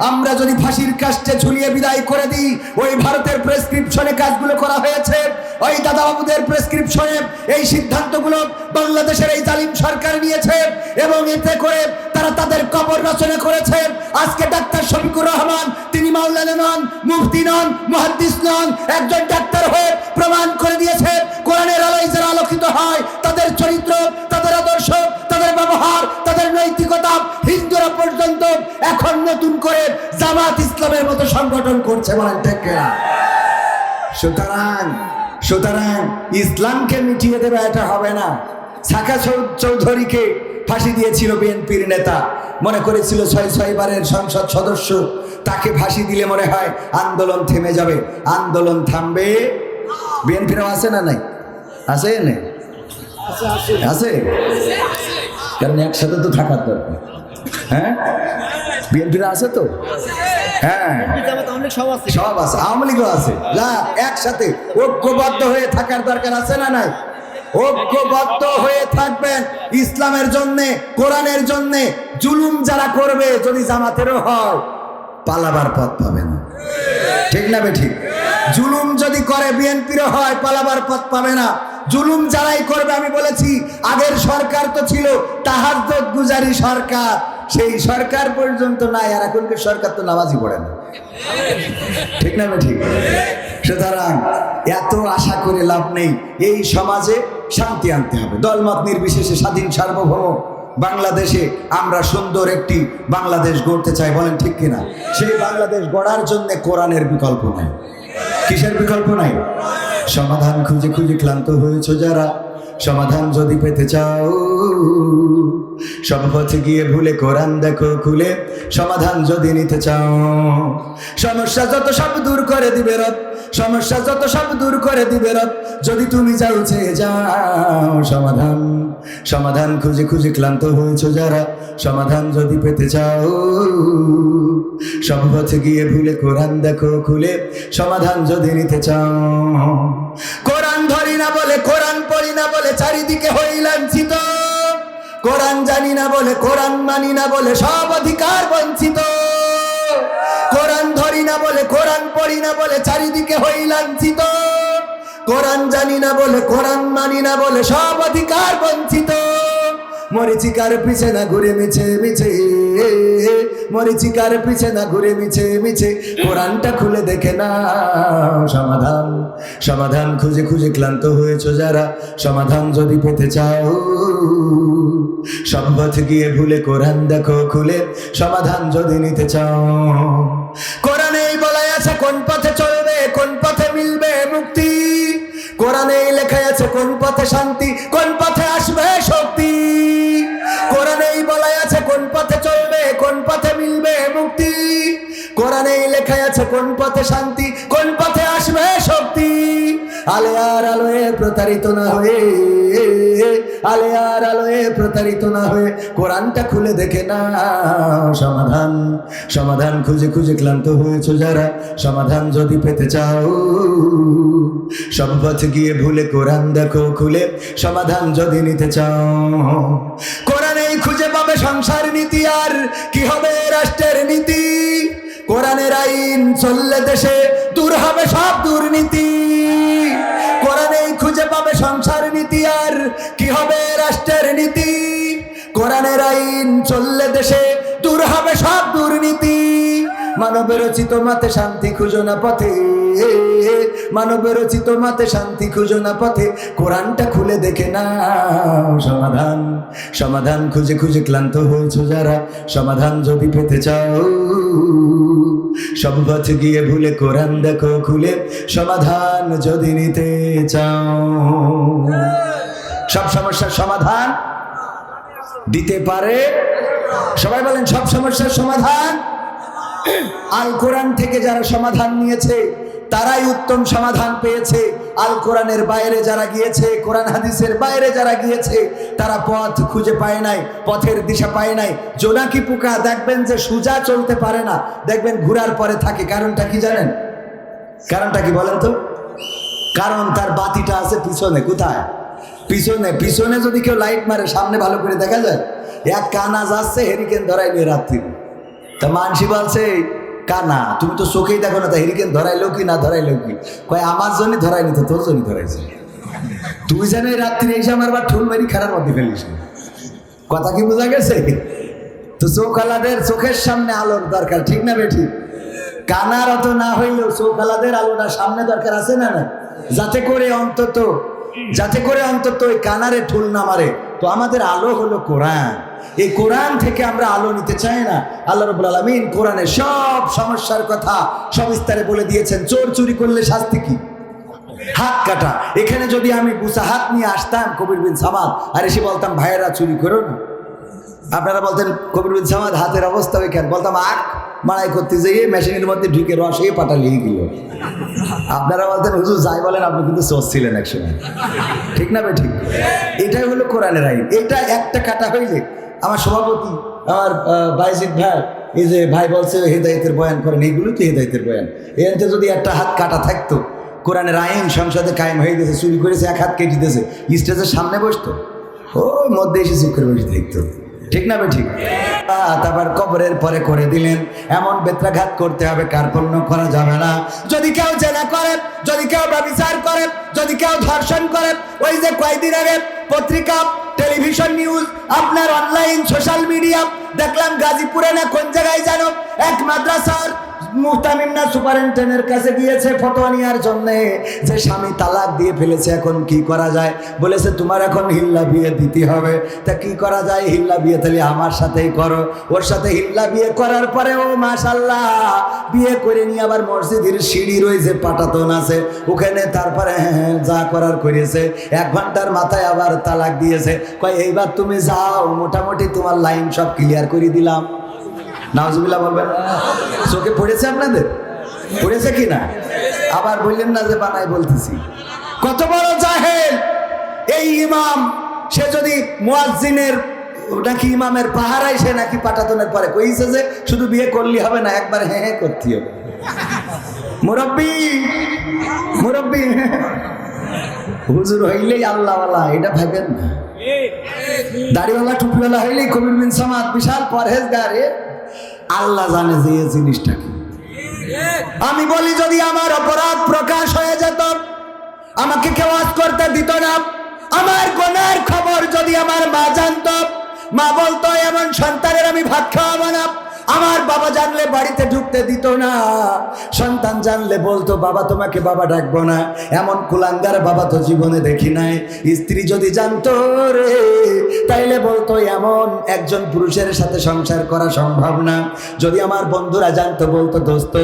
আমরা যদি ফাঁসির কাস্টে ঝুলিয়ে বিদায় করে দিই, ওই ভারতের প্রেসক্রিপশনে কাজগুলো করা হয়েছে, ওই দাদাবাবুদের প্রেসক্রিপশনে এই সিদ্ধান্তগুলো বাংলাদেশের এই জালিম সরকার নিয়েছে এবং এতে করে তারা তাদের কবর রচনা করেছে। আজকে ডাক্তার শফিকুর রহমান তিনি মাওলানা মৌলানা নন, মুফতি নন, মুহাদ্দিস নন, একজন ডাক্তার হয়ে প্রমাণ করে দিয়েছে কোরআনের আলোয় যারা আলোকিত হয় তাদের চরিত্র, তাদের আদর্শ, তাদের ব্যবহার, তাদের নৈতিকতা হিন্দুরা পর্যন্ত এখন নতুন করে জামাত ইসলামের মতো সংগঠন করছে, বলেন ঠিক কিনা? সুতরাং ইসলামকে মিটিয়ে দেবে এটা হবে না। সাকা চৌধুরীকে ফাঁসি দিয়েছিল বিএনপির নেতা, মনে করেছিল 6 বারের সংসদ সদস্য, তাকে ফাঁসি দিলে মনে হয় আন্দোলন থেমে যাবে। আন্দোলন থামবে? বিএনপিরাও আছে না নাই? আছে না? আছে, কারণ একসাথে তো থাকার দরকার। হ্যাঁ, বিএনপিরা আছে তো, হ্যাঁ সব আছে, আওয়ামী লীগও আছে, না একসাথে ঐক্যবদ্ধ হয়ে থাকার দরকার আছে না নাই? ঐক্যবদ্ধ হয়ে থাকবেন ইসলামের জন্যে, কোরআনের জন্যে। জুলুম যারা করবে যদি জামাতেরও হয় পালাবার পথ পাবে না, ঠিক না বেঠিক? জুলুম যদি করে বিএনপিরও হয় পালাবার পথ পাবে না। জুলুম যারাই করবে, আমি বলেছি আগের সরকার তো ছিল তাহাজ্জুদ গুজারি সরকার, সেই সরকার পর্যন্ত নাই, আর এখনকার সরকার তো নামাজই পড়ে না, ঠিক না বেঠিক? সুতরাং এত আশা করে লাভ নেই। এই সমাজে শান্তি আনতে হবে, দলমত নির্বিশেষে স্বাধীন সার্বভৌম বাংলাদেশে আমরা সুন্দর একটি বাংলাদেশ গড়তে চাই, বলেন ঠিক কিনা? সেই বাংলাদেশ গড়ার জন্য কোরআনের বিকল্প নাই। কিসের বিকল্প নাই? সমাধান খুঁজে খুঁজে ক্লান্ত হয়েছ যারা, সমাধান যদি পেতে চাও সব পথে গিয়ে ভুলে কোরআন দেখো খুলে, সমাধান যদি নিতে চাও। সমস্যা যত সব দূর করে দিবে রব, সমস্যা যত সব দূর করে দিবে রব, যদি তুমি যাও চেয়ে যাও সমাধান। সমাধান খুঁজে খুঁজে ক্লান্ত হয়েছ যারা, সমাধান যদি পেতে চাও সব পথে গিয়ে ভুলে কোরআন দেখো খুলে, সমাধান যদি নিতে চাও। কোরআন ধরি না বলে, কোরআন পড়ি না বলে চারিদিকে হই লাঞ্ছিত, কোরআন জানি না বলে, কোরআন মানি না বলে সব অধিকার বঞ্চিত। কোরআন ধরি না বলে, কোরআন পড়ি না বলে চারিদিকে হই লাঞ্ছিত, কোরআন জানি না বলে, কোরআন মানি না বলে সব অধিকার বঞ্চিত। মরিচিকার পিছে না ঘুরে মিছে মিছে, মরিচিকার পিছে না ঘুরে মিছে মিছে, কোরআনটা খুলে দেখে না সমাধান। সমাধান খুঁজে খুঁজে ক্লান্ত হয়েছ যারা, সমাধান যদি পেতে চাও সব পথে গিয়ে ভুলে কোরআন দেখো খুলে, সমাধান যদি নিতে চাও। কোরআনেই বলা আছে কোন পথে চলবে, কোন পথে মিলবে মুক্তি, কোরআনেই লেখা আছে কোন পথে শান্তি, কোন পথে আসবে শক্তি। কোরআনেই বলা আছে কোন পথে চলবে, কোন পথে মিলবে মুক্তি, কোরআনেই লেখা আছে কোন পথে শান্তি, কোন পথে আসবে শক্তি। আলে আর আলোয় প্রতারিত না হয়ে, আলে আর আলোয় প্রতারিত না হয়ে কোরআনটা খুলে দেখে না সমাধান। সমাধান খুঁজে খুঁজে ক্লান্ত হয়েছ যারা, সমাধান যদি পেতে চাও সব পথে গিয়ে ভুলে কোরআন দেখো খুলে, সমাধান যদি নিতে চাও। কোরআনেই খুঁজে পাবে সংসার নীতি, আর কি হবে রাষ্ট্রের নীতি, কোরআনের আইন চললে দেশে দূর হবে সব দুর্নীতি। কোরআনেই খুঁজে পাবে সংসার নীতি, আর কি হবে রাষ্ট্রের নীতি, কোরআনের আইন চললে দেশে দূর হবে সব দুর্নীতি। মানবের রচিত মাতে শান্তি খুঁজো না পথে, মানবের রচিত মাতে শান্তি খুঁজো না পথে, কোরআনটা খুলে দেখে না সমাধান। সমাধান খুঁজে খুঁজে ক্লান্ত হয়েছ যারা, সমাধান যদি পেতে চাও সব পথে গিয়ে ভুলে কোরআন দেখো খুলে, সমাধান যদি নিতে চাও। সব সমস্যার সমাধান দিতে পারে, সবাই বলেন সব সমস্যার সমাধান। আল কোরআন থেকে যারা সমাধান নিয়েছে তারাই উত্তম সমাধান পেয়েছে। আল কোরআনের বাইরে যারা গিয়েছে, কোরআন হাদিসের বাইরে যারা গিয়েছে, তারা পথ খুঁজে পায় নাই, পথের দিশা পায় নাই। জোনাকি পোকা দেখবেন যে সোজা চলতে পারে না, দেখবেন ঘোরার পরে থাকে। কারণটা কি জানেন? কারণটা কি বলেন তো? কারণ তার বাতিটা আছে পিছনে। কোথায়? পিছনে। পিছনে যদি কেউ লাইট মারে সামনে ভালো করে দেখা যায়। এক কানা যাচ্ছে হেরিকেন ধরাই নিয়ে রাত্রি, তা মানসি বলছে কানা তুমি তো চোখেই দেখো না, তা হেরিকেন ধরাইলো কি না ধরাইলো কি? কয় আমার জন্যই ধরাইনি, তো তোর জন্যই ধরাইছে। তুই জানো রাত্রি এসে আমার বা ঠুল মারি খারাপ মধ্যে ফেলিস। কথা কি বোঝা গেছে? তো চোখ আলাদের চোখের সামনে আলোর দরকার, ঠিক না বেঠিক? কানার অত না হইলেও চৌকালাদের আলোটা সামনে দরকার আছে না না, যাতে করে অন্তত ওই কানারে ঠুল না মারে। তো আমাদের আলো হলো কোরআন, এই কোরআন থেকে আমরা আলো নিতে চাই না। আল্লাহ রাব্বুল আলামিন কোরআনে সব সমস্যার কথা সবিস্তারে বলে দিয়েছেন। চোর চুরি করলে শাস্তি কি? হাত কাটা। এখানে যদি আমি বুসা হাত নিয়ে আসতাম কবির বিন সামাদ আর এসে বলতাম ভাইয়েরা চুরি করো না, আপনারা বলতেন কবির বিন সামাদ হাতের অবস্থা কেন? বলতাম আখ মাড়াই করতে যেয়ে মেশিনের মধ্যে ঢুকে রস এই পাটালিয়ে গেল। আপনারা বলতেন হুজুর যাই বলেন, আপনি কিন্তু সোচ ছিলেন একসময়, ঠিক না ভাই? ঠিক। এটাই হলো কোরআনের আইন। এটা একটা কাটা হইলে আমার সভাপতি আমার বাইজিদ ভাই, এই যে ভাই বলছে হেদায়েতের বয়ান করেন, এইগুলো তো হেদায়েতের বয়ান। এতে যদি একটা হাত কাটা থাকতো, কোরআনের আইন সংসদে কায়েম হয়ে গেছে, চুরি করেছে এক হাত কেটে দিয়েছে, স্টেজের সামনে বসতো, ওর মধ্যে এসে চুপ করে বসে দেখতো, ঠিক না ভাই? ঠিক। তারপর কবরের পরে করে দিলেন এমন বেত্রাঘাত করতে হবে, কার্পণ্য করা যাবে না। যদি কেউ জেনা করে, যদি কেউ ব্যভিচার করে, যদি কেউ ধর্ষণ করে, ওই যে কয়েকদিন আগে পত্রিকা, টেলিভিশন নিউজ, আপনার অনলাইন সোশ্যাল মিডিয়া দেখলাম গাজীপুরে না কোন জায়গায় যেন এক মাদ্রাসার মুহতামিম সুপারিনটেন্ডেন্টের কাছে গিয়েছে ফতোয়া নেওয়ার জন্য, যে স্বামী তালাক দিয়ে ফেলেছে, এখন কি করা যায়। বলেছে তোমার এখন হিল্লা বিয়ে দিতে হবে। তা কি করা যায়? হিল্লা বিয়ে তাহলে আমার সাথেই করো। ওর সাথে হিল্লা বিয়ে করার পরে ও মাশাআল্লাহ বিয়ে করে নিয়ে আবার মসজিদের সিঁড়ি রয়েছে পাটাতন আছে ওখানে, তারপরে যা করার করেছে, 1 ঘন্টার মাথায় আবার তালাক দিয়েছে। কয় এইবার তুমি যাও, মোটামুটি তোমার লাইন সব ক্লিয়ার করে দিলাম। নাউজুবিল্লাহ বলবেন। চোখে পড়েছে আপনাদের? পড়েছে কি না? আবার বললেন না যে বানাই বলতেছি। কত বড় জাহেল এই ইমাম! সে যদি মুয়াজ্জিনের নাকি ইমামের পাহারায়, সে নাকি পাটাতনের পরে কইছে যে শুধু বিয়ে করলে হবে না, একবার হ্যাঁ করতে হবে। মুরব্বি হুজুর হইলেই আল্লাহওয়ালা, এটা ভাবেন না। দাড়িওয়ালা টুপিওয়ালা হইলেই কবির বিন সামাদ বিশাল পরহেজগার। আল্লাহ জানে যে এই জিনিসটা কি। আমি বলি যদি আমার অপরাধ প্রকাশ হয়ে যেত, আমাকে কেউ ওয়াজ করতে দিত না। আমার গুনার খবর যদি আমার মা জানতো, মা বলতো এমন সন্তানের আমি ভাত খাওয়াবো না। আমার বাবা জানলে বাড়িতে ঢুকতে দিত না। সন্তান জানলে বলতো বাবা তোমাকে বাবা ডাকবো না। এমন কুলাঙ্গার বাবা তো জীবনে দেখি নাই। স্ত্রী যদি জানতো রে, তাইলে বলতো এমন একজন পুরুষের সাথে সংসার করা সম্ভব না। যদি আমার বন্ধুরা জানতো, বলতো দোস্ত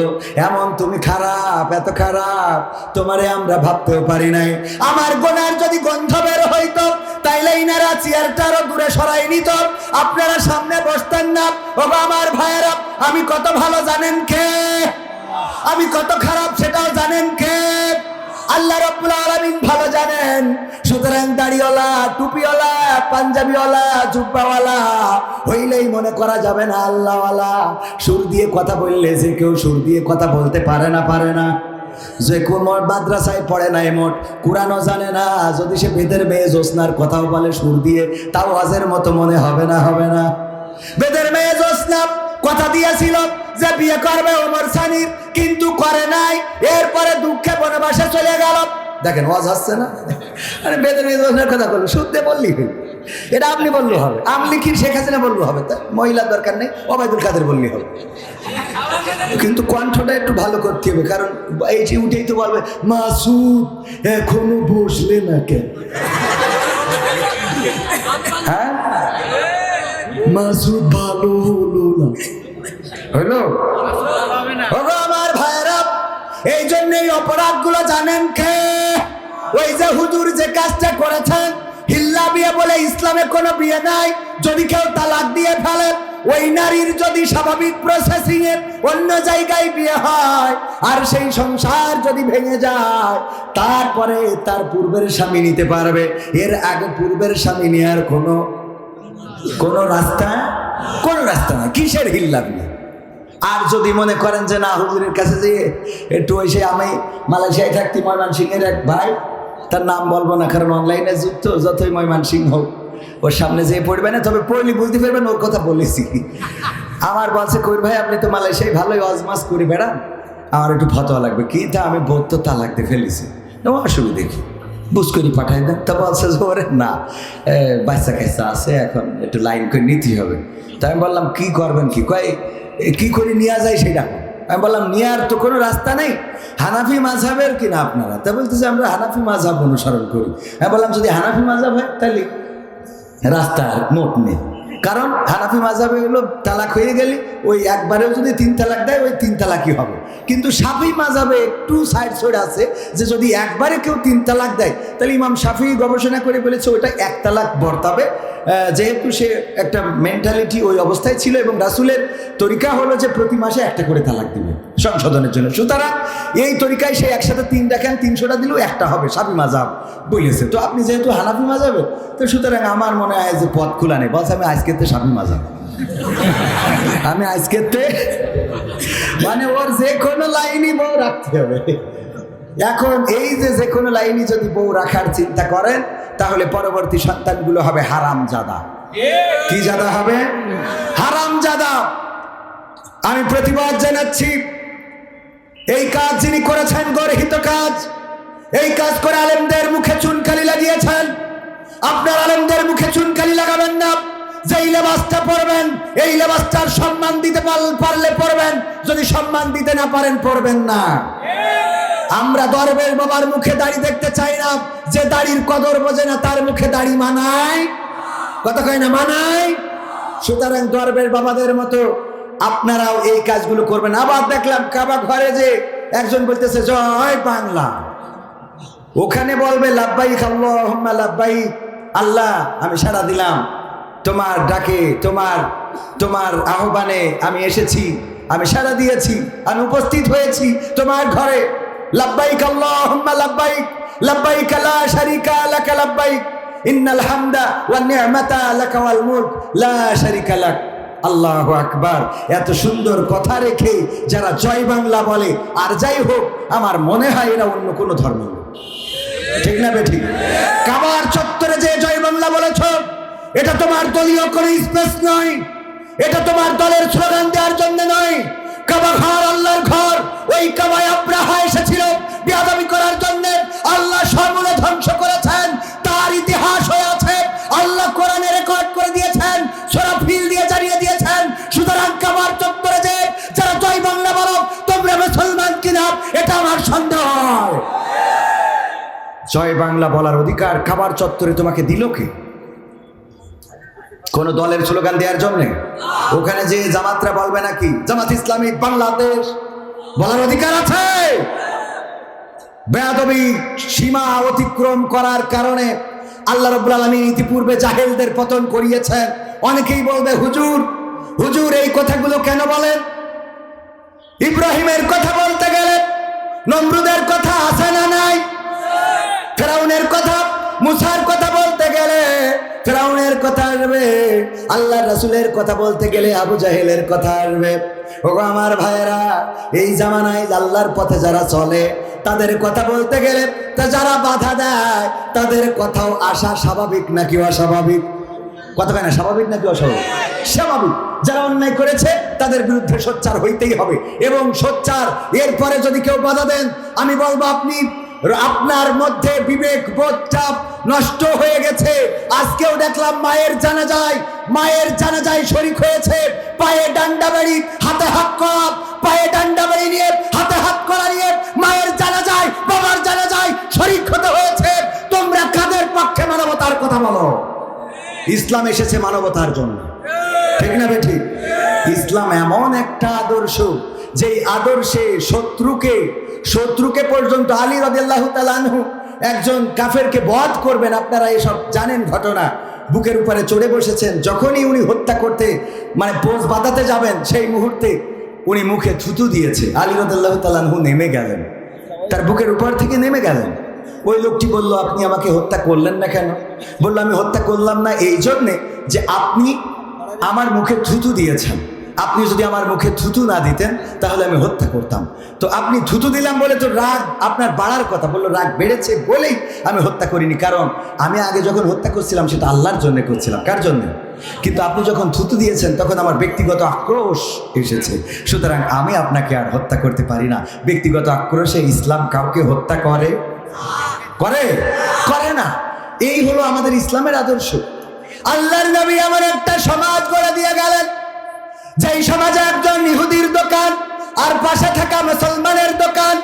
এমন তুমি খারাপ, এত খারাপ, তোমারে আমরা ভাবতেও পারি নাই। আমার গোনার যদি গন্ধ বের হইতো, তাইলে ইনারা চেয়ারটারও দূরে সরাই নিত, আপনারা সামনে বসতেন না। ও আমার ভাইয়েরা, আমি কত ভালো জানেন কে, আমি কত খারাপ সেটাও জানেন কে? আল্লাহ রাব্বুল আলামিন ভালো জানেন। সুতরাং দাড়িওয়ালা, টুপিওয়ালা, পাঞ্জাবিওয়ালা, জুব্বাওয়ালা হইলেই মনে করা যাবে না আল্লাহওয়ালা। সুর দিয়ে কথা বললে যে কেউ সুর দিয়ে কথা বলতে পারে না, পারে না। যে কোন মাদ্রাসায় পড়ে নাই, মোট কোরআনও জানে না, যদি সে বেদের মেয়ে জোসনার কথাও বলে সুর দিয়ে, তাও আজের মতো মনে হবে না, হবে না? বেদের মেয়ে জোসনা কথা দিয়েছিল যে বিয়ে করবে ওমর সানির, কিন্তু করে নাই। এরপরে দুঃখে বনবাসে চলে গেল। দেখেন ওয়াজ হচ্ছে না? আরে বেদের মেয়ে জোসনার কথা বললো, শুদ্ধে বললি এটা আপনি বললে হবে, আমলিখির শেখ হাসিনা বললে হবে, তা মহিলার দরকার নেই, ওবায়দুল কাদের বললে হবে। কিন্তু কণ্ঠটা একটু ভালো করতে হবে, কারণ এই যে উঠেই তো বলবে মাসুদ এখনো বসলে না কেন? হ্যাঁ, মাসুদ ভালো হলো না, হলো? আমার ভাইয়েরা, এই জন্যই অপরাধগুলো জানেন কে? ওই যে হুজুর যে কাজটা করেছেন, হিল্লা বিয়ে বলে ইসলামে কোনো বিয়ে নাই। যদি কেউ তালাক দিয়ে ফেলে, ওই নারীর যদি স্বাভাবিক প্রসেসিং এ অন্য জায়গায় বিয়ে হয়, আর সেই সংসার যদি ভেঙে যায়, তারপরে তার পূর্বের স্বামী নিতে পারবে। এর আগে পূর্বের স্বামী নেওয়ার কোনো রাস্তা না। কিসের হিল্লা বিয়ে? আর যদি মনে করেন যে না, হুজুরের কাছে যেয়ে একটু এসে, আমি মালয়েশিয়ায় থাকতি, ময়মনসিংহের এক ভাই, তার নাম বলবো না কারণ অনলাইনে যুক্ত, যতই ময়মনসিংহ হোক ওর সামনে যেয়ে পড়বে না, তবে পড়লে বুঝতে পারবেন ওর কথা বলেছি। আমার বলছে কবির ভাই আপনি তো মালয়েশিয়ায় ভালোই অজমাস করে বেড়ান, আমার একটু ফতোয়া লাগবে। কি? তা আমি বলতো তালাক দিয়ে ফেলেছি, অসুবিধে কি, বুঝ করে পাঠাই দেন। তা বলছে ওরে না, বাচ্চা কাচ্চা আছে, এখন একটু লাইন করে নিতেই হবে। তা আমি বললাম কি করবেন কি? কয় কি করে নেওয়া যায় সেটা। আমি বললাম নেওয়ার তো কোনো রাস্তা নেই, হানাফি মাযহাবের কিনা আপনারা? তা বলতেছে আমরা হানাফি মাযহাব অনুসরণ করি। আমি বললাম যদি হানাফি মাযহাব হয় তাহলে রাস্তার মোট নেই, কারণ হানাফি মাযহাবে হলো তালাক হয়ে গেলে ওই একবারেও যদি 3 তালাক দেয় ওই 3 তালাকই হবে। কিন্তু শাফি মাযহাবে একটু সাইড সাইড আছে যে যদি একবারে কেউ 3 তালাক দেয় তাহলে ইমাম শাফি গবেষণা করে বলেছে ওটা 1 তালাক বর্তাবে, যেহেতু সে একটা মেন্টালিটি ওই অবস্থায় ছিল এবং রাসূলের তরিকা হলো যে প্রতি মাসে একটা করে তালাক দিবে সংশোধনের জন্য। সুতরাং এই তরিকায় সে একসাথে 3 দেখেন 300টা দিলেও একটা হবে, শাফি মাযহাব বলেছে। তো আপনি যেহেতু হানাফি মাযহাবে, তো সুতরাং আমার মনে হয় যে পথ খোলা নেই। বলছে আমি আজকে শাফি মাযহাব, আমি আজকে মানে ওর যে কোনো লাইনই বউ রাখতে হবে। এখন এই যে কোনো লাইনই যদি বউ রাখার চিন্তা করেন তাহলে পরবর্তী সন্তানগুলো হবে হারামজাদা। কি জাদা হবে? হারামজাদা। আমি প্রতিবাদ জানাচ্ছি, এই কাজ যিনি করেছেন গর্হিত কাজ, এই কাজ করে আলেমদের মুখে চুনকালি লাগিয়েছেন। আপনার আলেমদের মুখে চুনকালি লাগাবেন না। যেই লেবাসটা পরবেন এই লেবাসটার সম্মান দিতে পারলে পরবেন, যদি সম্মান দিতে না পারেন পরবেন না। আমরা দরবেশ বাবার মুখে দাড়ি দেখতে চাই না, যে দাড়ির কদর বোঝে না তার মুখে দাড়ি মানায়, কথা কয় না মানায়। সুতরাং দরবেশ বাবাদের মতো আপনারাও এই কাজগুলো করবেন। আবার দেখলাম কাবা ঘরে যে একজন বলতেছে জয় বাংলা, ওখানে বলবে লাব্বাইক আল্লাহুম্মা লাব্বাইক, আল্লাহ আমি সাড়া দিলাম তোমার ডাকে, তোমার আহ্বানে আমি এসেছি, আমি সাড়া দিয়েছি, আমি উপস্থিত হয়েছি তোমার ঘরে। লাব্বাইক আল্লাহুম্মা লাব্বাইক, লাব্বাইক লা শারীকা লাকা লাব্বাইক, ইন্নাল হামদা ওয়ান নি'মাতা লাকা ওয়াল মুলক লা শারীকা লাক। আল্লাহু আকবার। এত সুন্দর কথা রেখে যারা জয় বাংলা বলে, আর যাই হোক আমার মনে হয় এরা অন্য কোনো ধর্ম, ঠিক না বেঠিক? কাবার চত্বরে যে জয় বাংলা বলেছ, এটা তোমার দলীয় কোনো স্পেস নয়, এটা তোমার দলের স্লোগান দেওয়ার জন্য নয়। কাবা ঘর আল্লাহর ঘর, ওই কাবায় আব্রাহা এসেছিল বিয়াদবি করার জন্য, আল্লাহ সমূলে ধ্বংস করেছেন, তার ইতিহাস হয়ে আছে, আল্লাহ কোরআনে রেকর্ড করে দিয়েছেন, সূরা ফিল দিয়ে জানিয়ে দিয়েছেন। সুতরাং কাবার চত্বরে যে যারা জয় বাংলা বলো তোমরা মুসলমান কিনা এটা আমার সন্দেহ হয়। জয় বাংলা বলার অধিকার কাবার চত্বরে তোমাকে দিল কে? কোন দলের স্লোগান দেওয়ার জন্য? ওখানে যে জামাতরা বলবে নাকি জামাত ইসলামী বাংলাদেশ বলার অধিকার আছে? বেয়াদবি সীমা অতিক্রম করার কারণে আল্লাহ রাব্বুল আলামিন ইতিপূর্বে জাহেলদের পতন করিয়েছেন। অনেকেই বলবে হুজুর এই কথাগুলো কেন বলেন? ইব্রাহিমের কথা বলতে গেলে নমরুদের কথা আছে না নাই? ফেরাউনের কথা, মুসার কথা বলতে গেলে ফেরাউনের কথা আসবে, আল্লাহর রাসূলের কথা বলতে গেলে আবু জাহেলের কথা আসবে। ওগো আমার ভাইয়েরা, এই জামানায় আল্লাহর পথে যারা চলে তাদের কথা বলতে গেলে তা যারা বাধা দেয় তাদের কথাও আসা স্বাভাবিক নাকি অস্বাভাবিক? কথা কয় না, স্বাভাবিক নাকি অস্বাভাবিক? স্বাভাবিক। যারা অন্যায় করেছে তাদের বিরুদ্ধে সোচ্চার হইতেই হবে এবং সোচ্চার। এরপরে যদি কেউ বাধা দেন, আমি বলবো আপনার মধ্যে বিবেক বোধটা নষ্ট হয়ে গেছে। আজকেও দেখলাম মায়ের জানাজায় শরীক হয়েছে, পায়ে ডান্ডা বাড়ি হাতে হাত করা, পায়ে ডান্ডা বাড়ি নিয়ে হাতে হাত করা নিয়ে মায়ের জানাজায় বাবার জানাজায় শরীক হতে হয়েছে। তোমরা কাদের পক্ষে মানবতার কথা বলো? ইসলাম এসেছে মানবতার জন্য, ঠিক না বেঠিক? ইসলাম এমন একটা আদর্শ যেই আদর্শে শত্রুকে পর্যন্ত আলী রাদিয়াল্লাহু তাআলা আনহু একজন কাফেরকে বধ করবেন, আপনারা এসব জানেন ঘটনা। বুকের উপরে চড়ে বসেছেন, যখনই উনি হত্যা করতে মানে পোজ বাঁধাতে যাবেন সেই মুহূর্তে উনি মুখে থুতু দিয়েছে। আলী রাদিয়াল্লাহু তাআলা আনহু নেমে গেলেন, তার বুকের উপর থেকে নেমে গেলেন। ওই লোকটি বলল, আপনি আমাকে হত্যা করলেন না কেন? বলল, আমি হত্যা করলাম না এই জন্যে যে আপনি আমার মুখে থুতু দিয়েছেন। আপনি যদি আমার মুখে থুতু না দিতেন তাহলে আমি হত্যা করতাম। তো আপনি থুতু দিলাম বলে তো রাগ আপনার বাড়ার কথা। বললো রাগ বেড়েছে বলেই আমি হত্যা করিনি, কারণ আমি আগে যখন হত্যা করছিলাম সেটা আল্লাহর জন্য করছিলাম। কার জন্য? কিন্তু আপনি যখন থুতু দিয়েছেন তখন আমার ব্যক্তিগত আক্রোশ এসেছে, সুতরাং আমি আপনাকে আর হত্যা করতে পারি না। ব্যক্তিগত আক্রোশে ইসলাম কাউকে হত্যা করে না। এই হলো আমাদের ইসলামের আদর্শ। আল্লাহর নবী এমন একটা সমাজ গড়ে দিয়ে গেলেন যেই সমাজে একজন ইহুদির দোকান আর পাশে থাকা মুসলমানের দোকান,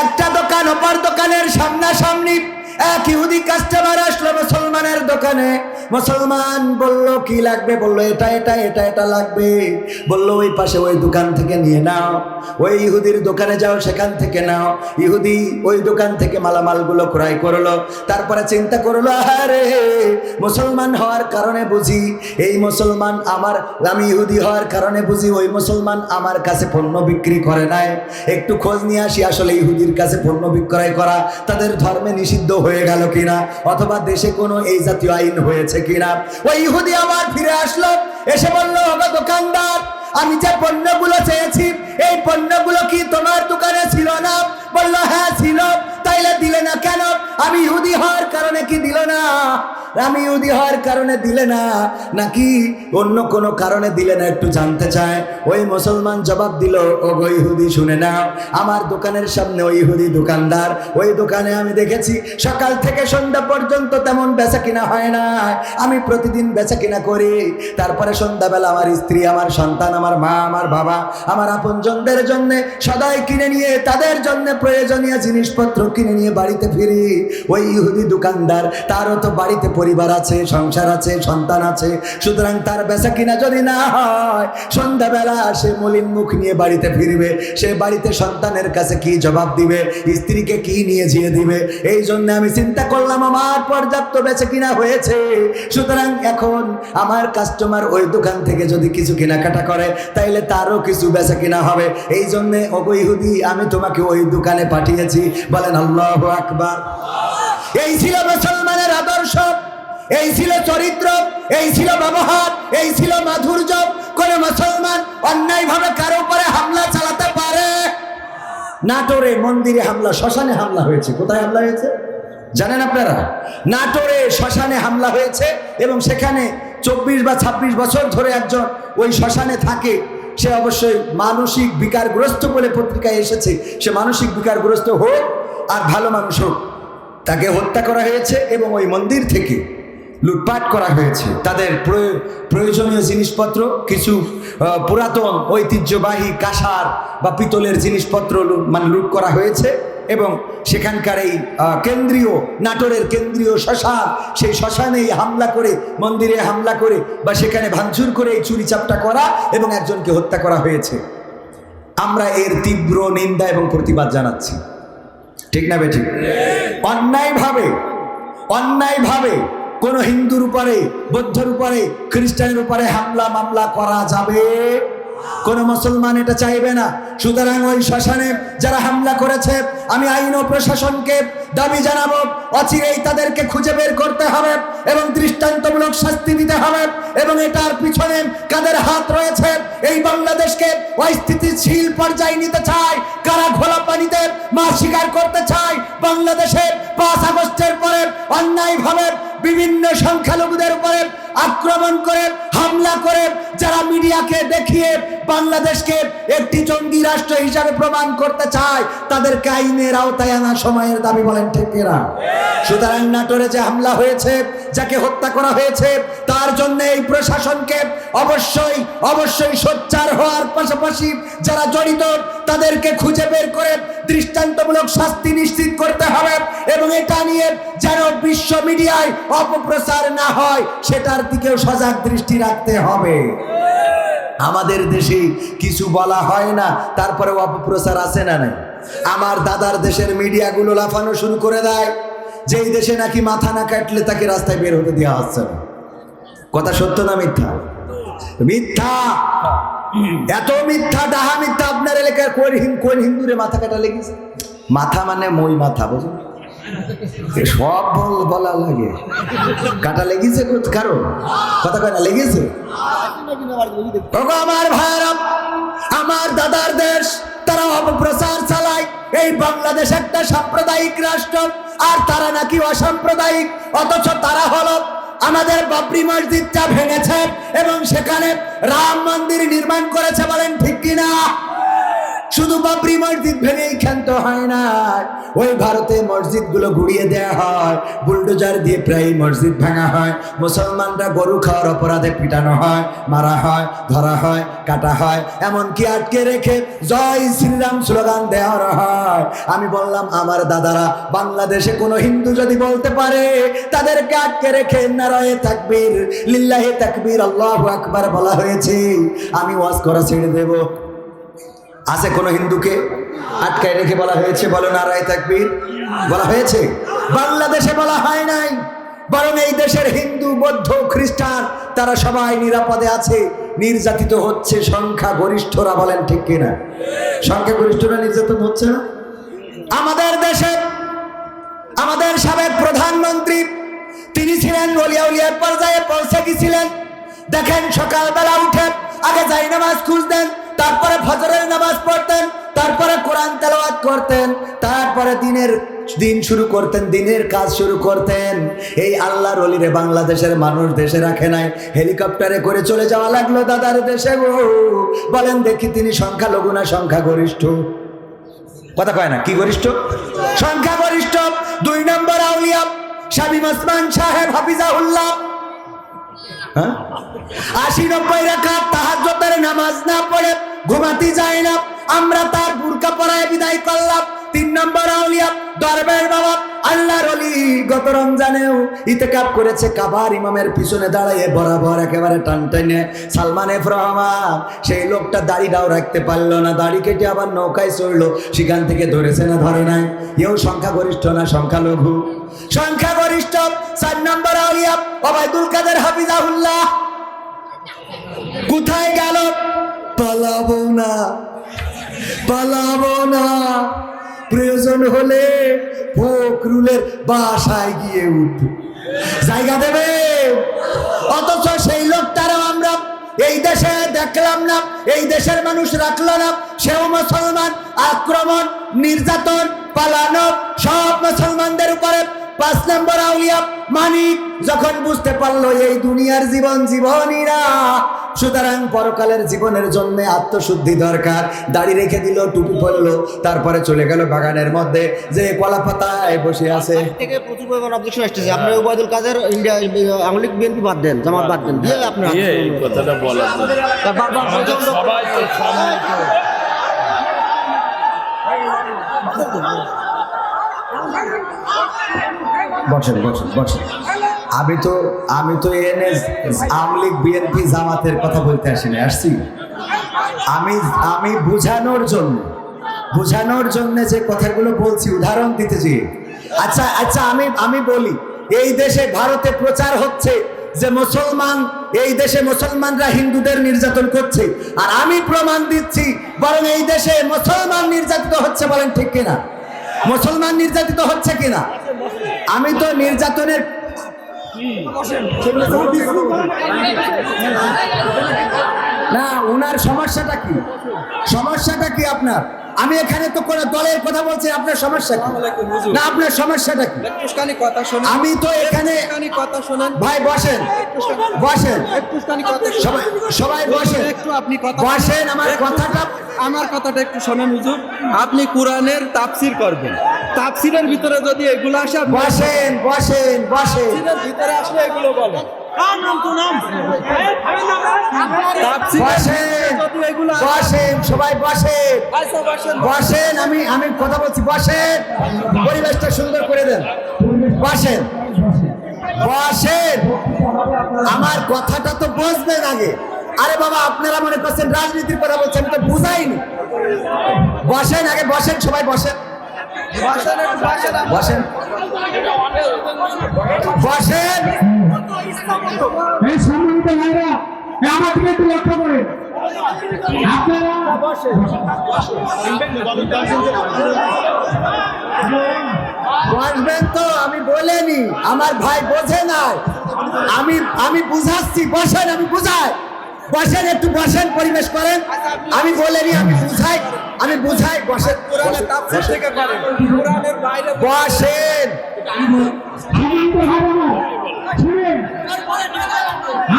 একটা দোকান অপর দোকানের সামনাসামনি। এক ইহুদি কাস্টমার আসলো মুসলমানের দোকানে। মুসলমান বলল কি লাগবে? বলল এটা এটা এটা এটা লাগবে। বলল ওই পাশে ওই দোকান থেকে নিয়ে নাও, ওই ইহুদির দোকানে যাও, সেখান থেকে নাও। ইহুদি ওই দোকান থেকে মালামালগুলো ক্রয় করলো। তারপরে চিন্তা করলো, আরে মুসলমান হওয়ার কারণে বুঝি এই মুসলমান আমি ইহুদি হওয়ার কারণে বুঝি ওই মুসলমান আমার কাছে পণ্য বিক্রি করে নাই। একটু খোঁজ নিয়ে আসি আসলে ইহুদির কাছে পণ্য বিক্রয় করা তাদের ধর্মে নিষিদ্ধ হয়ে গেল কিনা, অথবা দেশে কোনো এই জাতীয় আইন হয়েছে কিনা। ওই ইহুদি আবার ফিরে আসলো, এসে বলল, ওগো দোকানদার, আমি যে পণ্যগুলো চেয়েছি এই পণ্যগুলো কি তোমার দোকানে ছিল না? বলল হ্যাঁ ছিল। তাইলে দিলে না কেন? আমি ইহুদি হওয়ার কারণে কি দিল না? আমি ইহুদি হওয়ার কারণে দিলে না, নাকি অন্য কোনো কারণে দিলে না, একটু জানতে চায়। ওই মুসলমান জবাব দিল, ওগো ইহুদি শুনে নাও, আমার দোকানের সামনে ওই ইহুদি দোকানদার, ওই দোকানে আমি দেখেছি সকাল থেকে সন্ধ্যা পর্যন্ত তেমন বেচা কিনা হয় না। আমি প্রতিদিন বেচা কিনা করি, তারপরে সন্ধ্যাবেলা আমার স্ত্রী, আমার সন্তান, আমার মা, আমার বাবা, আমার আপনজনদের জন্য সদাই কিনে নিয়ে তাদের জন্য প্রয়োজনীয় জিনিসপত্র কিনে নিয়ে বাড়িতে ফিরি। ওই ইহুদি দোকানদার, তারও তো বাড়িতে পরিবার আছে, সংসার আছে, সন্তান আছে। সুতরাং তার বেচা কিনা যদি না হয়, সন্ধ্যাবেলা সে মলিন মুখ নিয়ে বাড়িতে ফিরবে। সে বাড়িতে সন্তানের কাছে কি জবাব দিবে, স্ত্রীকে কি নিয়ে যেয়ে দিবে? এই জন্য আমি চিন্তা করলাম আমার পর্যাপ্ত বেচা কিনা হয়েছে, সুতরাং এখন আমার কাস্টমার ওই দোকান থেকে যদি কিছু কেনাকাটা করে তাইলে তারও কিছু বেচা কিনা হবে। এই জন্যে ওগো ইহুদি আমি তোমাকে ওই দোকানে পাঠিয়েছি। বলেন আল্লাহু আকবার। এই ছিল মুসলমানের আদর্শ, এই ছিল চরিত্র, এই ছিল ব্যবহার, এই ছিল মাধুর্য। কোন মুসলমান অন্যায়ভাবে কারো উপরে হামলা চালাতে পারে? নাটোরে মন্দিরে হামলা, শ্মশানে হামলা হয়েছে। কোথায় হামলা হয়েছে জানেন আপনারা? নাটোরে শ্মশানে হামলা হয়েছে, এবং সেখানে 24 বা 26 বছর ধরে একজন ওই শ্মশানে থাকে। সে অবশ্যই মানসিক বিকারগ্রস্ত বলে পত্রিকায় এসেছে। সে মানসিক বিকারগ্রস্ত হোক আর ভালো মানুষ হোক, তাকে হত্যা করা হয়েছে এবং ওই মন্দির থেকে লুটপাট করা হয়েছে। তাদের প্রয়োজনীয় জিনিসপত্র, কিছু পুরাতন ঐতিহ্যবাহী কাঁসার বা পিতলের জিনিসপত্র লুট করা হয়েছে। এবং সেখানকার এই কেন্দ্রীয়, নাটোরের কেন্দ্রীয় শ্মশান, সেই শ্মশানেই হামলা করে, মন্দিরে হামলা করে বা সেখানে ভাঙচুর করে এই চুরিচাপটা করা এবং একজনকে হত্যা করা হয়েছে। আমরা এর তীব্র নিন্দা এবং প্রতিবাদ জানাচ্ছি। ঠিক না বেঠিক? অন্যায়ভাবে কোনো হিন্দুর উপরে, বৌদ্ধের উপরে, খ্রিস্টানের উপরে হামলা মামলা করা যাবে? কোন মুসলমান এটা চাইবে না। সুতরাং ওই শ্মশানে যারা হামলা করেছে, আমি আইন ও প্রশাসনকে দাবি জানাবো, অচিরেই তাদেরকে খুঁজে বের করতে হবে এবং দৃষ্টান্তমূলক শাস্তি দিতে হবে। এবং এটার পিছনে কাদের হাত রয়েছে? এই বাংলাদেশকে অস্থিতিশীল পর্যায়ে নিতে চায় কারা? ঘোলা পানিতে মাছ শিকার করতে চায়। বাংলাদেশে 5 আগস্টের পরে অন্যায়ভাবে বিভিন্ন সংখ্যালঘুদের উপরে আক্রমণ করে, হামলা করে, যারা মিডিয়াকে দেখিয়ে বাংলাদেশকে একটি জঙ্গি রাষ্ট্র হিসাবে প্রমাণ করতে চায়, তাদেরকে আইনের আওতায় আনা সময়ের দাবি। বলেন ঠিক কিনা? সুতরাং নাটোরে যে হামলা হয়েছে, যাকে হত্যা করা হয়েছে, তার জন্য এই প্রশাসনকে অবশ্যই সোচ্চার হওয়ার পাশাপাশি যারা জড়িত তাদেরকে খুঁজে বের করে দৃষ্টান্তমূলক শাস্তি নিশ্চিত করতে হবে। এবং এটা নিয়ে যেন বিশ্ব মিডিয়ায় অপপ্রচার না হয়, সেটার দিকেও সজাগ দৃষ্টি রাখতে হবে। আমাদের দেশে কিছু বলা হয় না, তারপরে অপপ্রচার আছে না নাই? আমার দাদার দেশের মিডিয়াগুলো লাফানো শুরু করে দেয়, যেই দেশে নাকি মাথা না কাটলে তাকে রাস্তায় বের হতে দেওয়া হচ্ছে না। কথা সত্য না মিথ্যা? মিথ্যা। এত মিথ্যা, ডাহা মিথ্যা। আপনার এলাকার কোন হিন্দুরে মাথা কাটা লেগেছে? মাথা মানে মই মাথা, বুঝুন, সব বলা লাগে। কাটা লেগেছে কারো? কথা কয় না লেগেছে? আমার ভাইরা, আমার দাদার দেশ, তারা অপপ্রচার চালায় এই বাংলাদেশ একটা সাম্প্রদায়িক রাষ্ট্র, আর তারা নাকি অসাম্প্রদায়িক। অথচ তারা হলো আমাদের বাবরি মসজিদটা ভেঙেছে এবং সেখানে রাম মন্দির নির্মাণ করেছে। বলেন ঠিক কিনা? শুধু বাবরি মসজিদ ভেঙেই ক্ষান্ত হয় না, ওই ভারতে মসজিদ গুলো গুড়িয়ে দেওয়া হয়, বুলডোজার দিয়ে প্রায় মসজিদ ভাঙা হয়, মুসলমানরা গরু খাওয়ার অপরাধে পিটানো হয়, মারা হয়, ধরা হয়, কাটা হয়, এমনকি আটকে রেখে জয় শ্রীরাম স্লোগান দেওয়া হয়। আমি বললাম আমার দাদারা, বাংলাদেশে কোনো হিন্দু যদি বলতে পারে তাদেরকে আটকে রেখে নারায়ে তাকবীর, লিল্লাহি তাকবীর, আল্লাহু আকবার বলা হয়েছে, আমি ওয়াজ করা ছেড়ে দেব। আছে কোনো হিন্দুকে আটকায় রেখে বলা হয়েছে বলো নারায়ে তাকবীর বলা হয়েছে? বাংলাদেশে বলা হয় নাই, বরং এই দেশের হিন্দু, বৌদ্ধ, খ্রিস্টান তারা সবাই নিরাপদে আছে, নির্যাতিত হচ্ছে সংখ্যা গরিষ্ঠরা। বলেন ঠিক কিনা? সংখ্যা গরিষ্ঠরা নির্যাতন হচ্ছে না? আমাদের দেশে আমাদের সাবেক প্রধানমন্ত্রী তিনি ছিলেন ওলিয়া উলিয়ার পর্যায়ে পৌঁছে গেছিলেন। দেখেন সকালবেলা উঠে আগে যাই নামাজ খুঁজতেন, তারপরে ফজরের নামাজ পড়তেন, তারপরে কোরআন তেলাওয়াত করতেন, তারপরে দিন শুরু করতেন, দিনের কাজ শুরু করতেন। এই আল্লাহর ওলিরে বাংলাদেশের মানুষ দেশে রাখে নাই, হেলিকপ্টারে করে চলে যাওয়া লাগলো দাদার দেশে। বলেন দেখি তিনি সংখ্যালঘু না সংখ্যাগরিষ্ঠ? কথা কয় না, কি গরিষ্ঠ? সংখ্যাগরিষ্ঠ। 2 নম্বর আউলিয়া শামীম ওসমান সাহেব হাফিজাহুল্লাহ 80-90 রাকাত তাহাজ্জুদের নামাজ না পড়ে ঘুমাতে যায় না, আমরা তার বুরকা পরায় বিদায় করলাম। 3 নম্বর আউলিয়া দরবেশ বাবা আল্লাহর ওলি গত রমজানেও ইতিকাফ করেছে, কাবার ইমামের পিছনে দাঁড়িয়ে বরাবর একেবারে টান টেনে সালমান এফ রহমান, সেই লোকটা দাড়িটাও রাখতে পারলো না, দাড়ি কেটে আবার নৌকায় চড়লো, সেখান থেকে ধরেছে না ধরে নাই? এও সংখ্যাগরিষ্ঠ না সংখ্যালঘু? সংখ্যাগরিষ্ঠ। 4 নম্বর আউলিয়া ওবায়দুল কাদের হাফিজাহুল্লাহ কোথায় গেল? পালাবো না, পালাবো না, প্রয়োজন হলে ফখরুলের বাসায় গিয়ে উঠব, জায়গা দেবে। অথচ সেই লোকটারও আমরা এই দেশে দেখলাম না, এই দেশের মানুষ রাখলো না, সেও মুসলমান। আক্রমণ, নির্যাতন, পালানো সব মুসলমানদের উপরে। 5 নম্বর আউলিয়া মানিক যখন বুঝতে পারলো এই দুনিয়ার জীবন জীবনই না, সুতরাং পরকালের জীবনের জন্য আত্মশুদ্ধি দরকার, দাড়ি রেখে দিল, টুপি পরলো, তারপরে চলে গেল বাগানের মধ্যে, যে কলা পাতায় বসে আছে। থেকে প্রচুর পরিমাণ অবজেকশন আসতেছে, আপনি ওবায়দুল কাদের ইন্ডিয়া আওয়ামী লীগ বিএনপি বাদ দেন, জামাত বাদ দেন, দিয়ে আপনার এই কথাটা বলার জন্য। আমাদের সবাই তো সম্মিলিত। বসেন বসেন বসেন। আমি তো এনে আওয়ামী লীগ বিএনপি জামাতের কথা বলতে আসিনি, আসছি আমি বোঝানোর জন্য যে কথাগুলো বলছি, উদাহরণ দিতেছি। আচ্ছা আমি বলি, এই দেশে ভারতে প্রচার হচ্ছে যে এই দেশে মুসলমানরা হিন্দুদের নির্যাতন করছে, আর আমি প্রমাণ দিচ্ছি বরং এই দেশে মুসলমান নির্যাতিত হচ্ছে। বলেন ঠিক কিনা? মুসলমান নির্যাতিত হচ্ছে কিনা? আমি তো নির্যাতনের না, উনার সমস্যাটা কি আপনার? আমি এখানে তো কোনো দলের কথা বলছি, আপনার সমস্যা কি? না, আপনার সমস্যাটা কি? আমি তো এখানে ভাই বসেন, সবাই বসেন, একটু আপনি কথা বসেন। আমার কথাটা একটু শোনেন হুজুর। আপনি কোরআনের তাফসীর করবেন, তাফসীরের ভিতরে যদি এগুলো আসে, বসেন। তাফসীরের ভিতরে আসলে এগুলো বলেন। বসেন, সবাই বসেন। আমি কথা বলছি, বসেন। পরিবেশটা সুন্দর করে দেন, বসেন। আমার কথাটা তো বুঝবেন আগে। আরে বাবা, আপনারা মনে করছেন রাজনীতির কথা বলছেন, তো বুঝাইনি। বসেন আগে, বসেন, সবাই বসেন। এই সম্মানিত ভাইরা, আমার দিকে একটু লক্ষ্য করেন। আপনারা বসবেন তো? আমি বলেনি, আমার ভাই বোঝে নাই, আমি বুঝাচ্ছি। বসেন, আমি বুঝাই। বসেন, একটু বসেন, পরিবেশ করেন। আমি বলেনি, আমি বুঝাই। বসেন, বসেন।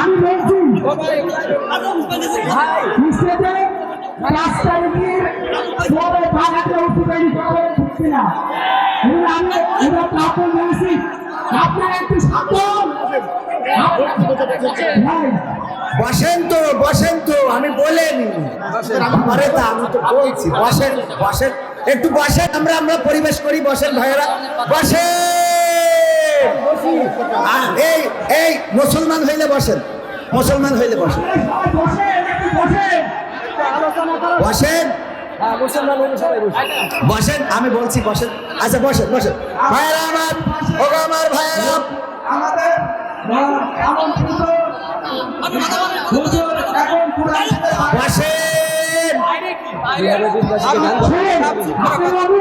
আমি বলছি 5 তারিখের জায়গাতে উঠতে পারি ঢুকছি না আমি এটা আপনার বলেছি আপনার একটু সাবধান বসেন তো আমি বলেনি আরে তা আমি তো বলছি বসেন একটু বসেন আমরা পরিবেশ করি বসেন ভাইয়েরা বসেন এই মুসলমান হইলে বসেন বসেন আমি বলছি বসেন আচ্ছা বসেন ভাইয়েরা আমার ভাইয়েরা আমাদের এমন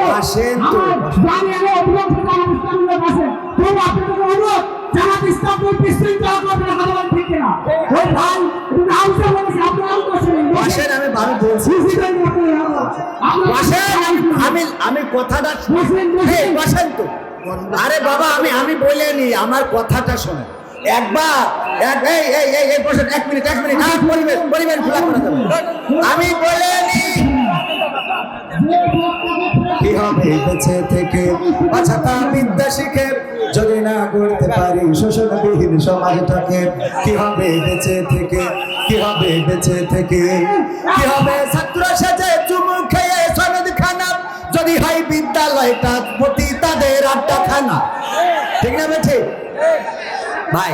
বসেন তো বসেন আমি বলছি আমি কথাটা বসেন তো আরে বাবা আমি বলিনি আমার কথাটা শোনেন একবার এই বসেন এক মিনিট পরিবেশ খোলা করে দেবো আমি বলিনি কি হবে বেঁচে থেকে বাঁচাতা বিদ্যা শিখে যদি না করতে পারি শোষণবিহীন সমাজটাকে কি হবে বেঁচে থেকে কি হবে ছাত্র সাজে চুমু খেয়ে সনদ খানা যদি হয় বিদ্যালয়টা প্রতি তাদের আড্ডা খানা ঠিক না বেঠে ভাই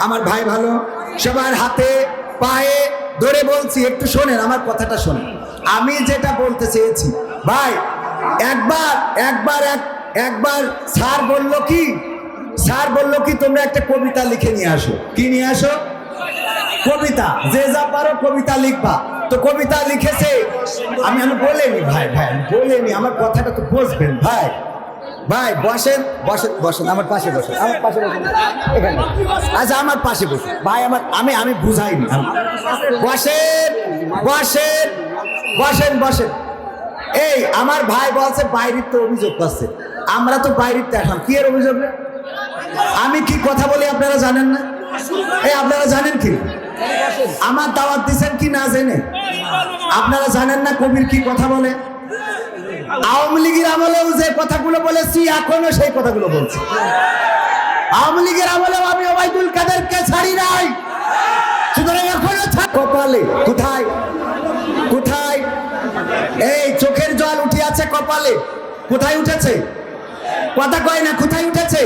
আমার ভাই ভালো সবার হাতে পায়ে ধরে বলছি একটু শোনেন আমার কথাটা শোনেন আমি যেটা বলতে চেয়েছি ভাই একবার স্যার বললো কি তোমরা একটা কবিতা লিখে নিয়ে আসো কি নিয়ে আসো কবিতা যে যা পারো কবিতা লিখবা তো কবিতা লিখেছে আমি বলিনি ভাই বলিনি আমার কথাটা তো বুঝবেন ভাই বসেন আমার পাশে বসেন এখানে আচ্ছা আমার পাশে বসুন ভাই আমি বুঝাইনি বসেন এই আমার ভাই বলছে বাইরের তো অভিযোগ করছে আমরা তো বাইরের দেখাম কি এর অভিযোগ আমি কি কথা বলি আপনারা জানেন না আপনারা জানেন কি আমার দাওয়াত দিচ্ছেন কি না জেনে আপনারা জানেন না কবির কি কথা বলে আওয়ামী লীগের আমলেও যে কথাগুলো বলেছি এখনো সেই কথাগুলো বলছি আওয়ামী লীগের আমলেও আমি ওবায়দুল কাদেরকে ছাড়ি নাই সুতরাং এখনো কপালে কোথায় এই চোখের জল উঠে আছে কপালে কোথায় উঠেছে কথা কয় না কোথায় উঠেছে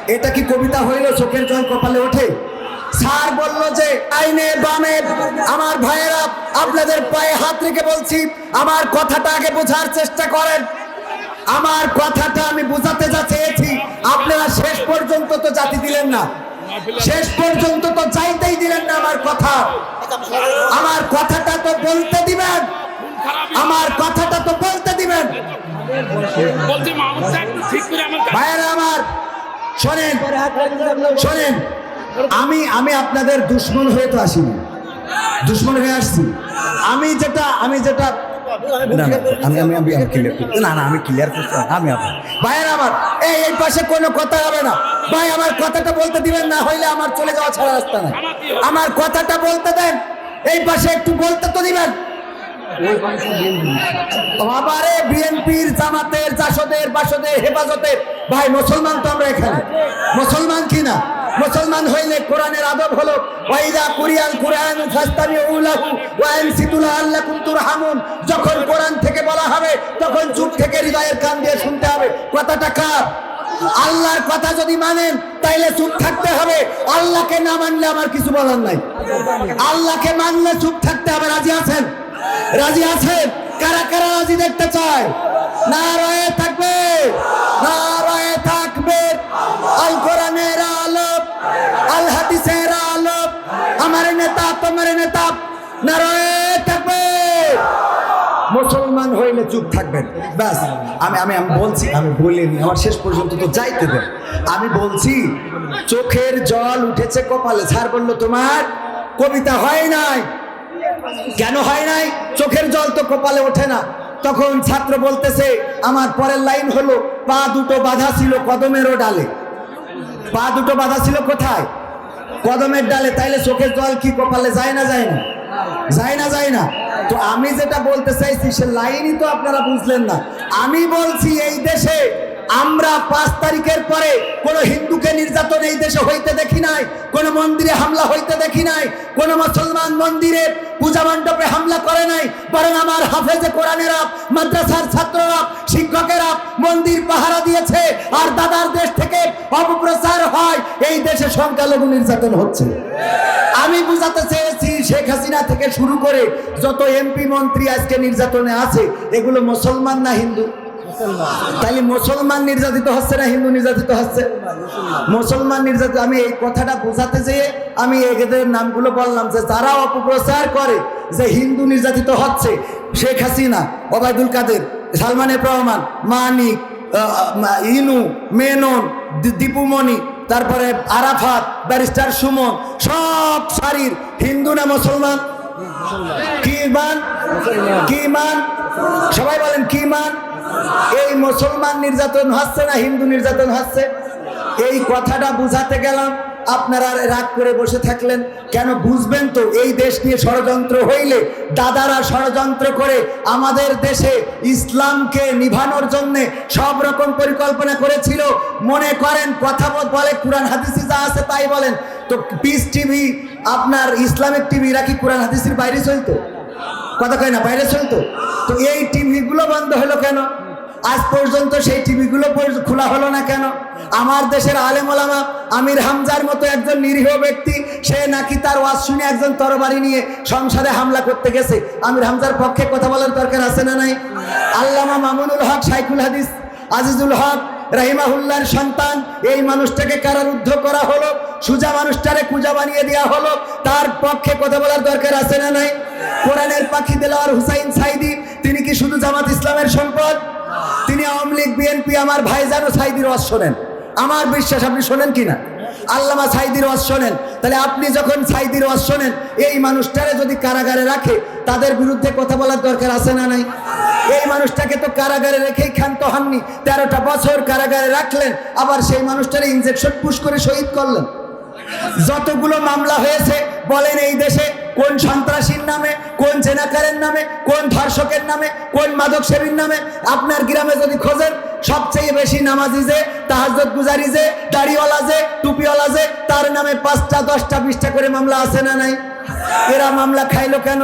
এটা কি কবিতা হইল চোখের জল কপালে ওঠে স্যার বলল যে আইনে বামে আমার ভাইয়েরা আপনাদের পায়ে হাত রেখে বলছি আমার কথাটা আগে বোঝার চেষ্টা করেন আমার কথাটা আমি বোঝাতে যা চেয়েছি আপনারা শেষ পর্যন্ত তো জাতি দিলেন না শেষ পর্যন্ত তো চাইতেই দিলেন না আমার কথাটা তো বলতে দিবেন ভাইয়েরা আমার শোনেন আমি আপনাদের দুশ্মন হয়ে তো আসিনি দুশ্মন হয়ে আসছি আমি যেটা আমি ক্লিয়ার করছি ভাইয়ের আমার এই পাশে কোনো কথা হবে না ভাই আমার কথাটা বলতে দিবেন না হইলে আমার চলে যাওয়া ছাড়া রাস্তা নাই আমার কথাটা বলতে দেন এই পাশে একটু বলতে তো দিবেন বাবারে বিএনপির জামাতের জাসদের বাসদের হেফাজতের ভাই মুসলমান তো আমরা এখানে মুসলমান কিনা মুসলমান হইলে কোরআনের আদব হলো ওয়াইদা কুরিয়াল কুরআন ফাস্তামিউ লাহু ওয়া আনসিতু লাআল্লাকুম তুরহামুন যখন কোরআন থেকে বলা হবে তখন চুপ থেকে হৃদয়ের কান দিয়ে শুনতে হবে কথাটা কার আল্লাহর কথা যদি মানেন তাইলে চুপ থাকতে হবে আল্লাহকে না মানলে আমার কিছু বলার নাই আল্লাহকে মানলে চুপ থাকতে হবে রাজি আছেন কারা রাজি দেখতে চায় নারায়ে থাকবে আল কোরআনের আলো আল হাদিসের আলো আমার নেতা তোমার নেতা নারায়ে থাকবে মুসলমান হইলে চুপ থাকবেন ব্যাস আমি বলছি আমি বলিনি আমার শেষ পর্যন্ত তো যাইতে দেন আমি বলছি চোখের জল উঠেছে কপালে স্যার বললো তোমার কবিতা হয় নাই কেন হয় নাই চোখের জল তো কপালে ওঠে না তখন ছাত্র বলতেছে আমার পরের লাইন হলো পা দুটো বাঁধা ছিল কদমেরও ডালে পা দুটো বাঁধা ছিল কোথায় কদমের ডালে তাইলে চোখের জল কি কপালে যায় না যায় না যায় না। তো আমি যেটা বলতে চাইছি সে লাইনই তো আপনারা বুঝলেন না। আমি বলছি এই দেশে আমরা 5 তারিখের পরে কোনো হিন্দুকে নির্যাতন এই দেশে হইতে দেখি নাই, কোনো মন্দিরে হামলা হইতে দেখি নাই, কোনো মুসলমান মন্দিরে পূজা মণ্ডপে হামলা করে নাই, বরং আমার হাফেজে কোরআনেরা, মাদ্রাসার ছাত্ররা, শিক্ষকেরা মন্দির পাহারা দিয়েছে। আর দাদার দেশ থেকে অপপ্রচার হয় এই দেশে সংখ্যালঘু নির্যাতন হচ্ছে। আমি বুঝাতে চেয়েছি শেখ হাসিনা থেকে শুরু করে যত এমপি মন্ত্রী আজকে নির্যাতনে আছে এগুলো মুসলমান না হিন্দু? তাহলে মুসলমান নির্যাতিত হচ্ছে না হিন্দু নির্যাতিত হচ্ছে? মুসলমান নির্যাতিত। আমি এই কথাটা বোঝাতে যেয়ে আমি এদের নামগুলো বললাম যে যারা অপপ্রচার করে যে হিন্দু নির্যাতিত হচ্ছে, শেখ হাসিনা, ওবায়দুল কাদের, সালমান এফ রহমান, মানিক, ইনু, মেনন, দীপুমণি, তারপরে আরাফাত, ব্যারিস্টার সুমন, সব সারির হিন্দু না মুসলমান? কি মান? কি মান? সবাই বলেন কি মান? এই মুসলমান নির্যাতন হচ্ছে না হিন্দু নির্যাতন হচ্ছে? এই কথাটা বুঝাতে গেলাম, আপনারা রাগ করে বসে থাকলেন কেন? বুঝবেন তো এই দেশ নিয়ে ষড়যন্ত্র হইলে দাদারা ষড়যন্ত্র করে আমাদের দেশে ইসলামকে নিভানোর জন্য সব রকম পরিকল্পনা করেছিল। মনে করেন কথা বলে কোরআন হাদিসে যা আছে তাই বলেন, তো পিস টিভি আপনার ইসলামিক টিভি এরা কি কোরআন হাদিসের বাইরে চলতো? কথা কয় না, বাইরে চলতো। তো এই টিভিগুলো বন্ধ হলো কেন? আজ পর্যন্ত সেই টিভিগুলো খোলা হলো না কেন? আমার দেশের আলেম ওলামা আমির হামজার মতো একজন নিরীহ ব্যক্তি, সে নাকি তার ওয়াজ শুনে একজন তরবারি নিয়ে সংসারে হামলা করতে গেছে। আমির হামজার পক্ষে কথা বলার দরকার আছে না নাই? আল্লামা মামুনুল হক শাইখুল হাদিস আজিজুল হক রাহিমাহুল্লাহর সন্তান, এই মানুষটাকে কারারুদ্ধ করা হলো, সুজা মানুষটারে কুজা বানিয়ে দেওয়া হলো, তার পক্ষে কথা বলার দরকার আছে না নাই? কোরআনের পাখি দেলোয়ার হুসাইন সাইদি, তিনি কি শুধু জামাত ইসলামের সম্পদ? তিনি আওয়ামী লীগ বিএনপি, আমার ভাইজানও সাইদির ওয়াজ শোনেন, আমার বিশ্বাস। আপনি শোনেন কিনা? আল্লামা সাইদির ওয়াজ শোনেন। তাহলে আপনি যখন সাইদির ওয়াজ শোনেন, এই মানুষটারে যদি কারাগারে রাখে তাদের বিরুদ্ধে কথা বলার দরকার আছে না নাই? এই মানুষটাকে তো কারাগারে রেখেই ক্ষান্ত হননি, 13টা বছর কারাগারে রাখলেন, আবার সেই মানুষটারে ইনজেকশন পুশ করে শহীদ করলেন। যতগুলো মামলা হয়েছে বলেন এই দেশে কোন সন্ত্রাসীর নামে, কোন জেনাকারের নামে, কোন ধর্ষকের নামে, কোন মাদক সেবীর নামে? আপনার গ্রামে যদি খোঁজেন সবচেয়ে বেশি নামাজি যে, তাহাজ্জুদ গুজারি যে, দাড়িওয়ালা যে, টুপিওয়ালা যে, তার নামে 5টা 10টা 20টা করে মামলা আছে না নাই? এরা মামলা খাইলো কেন?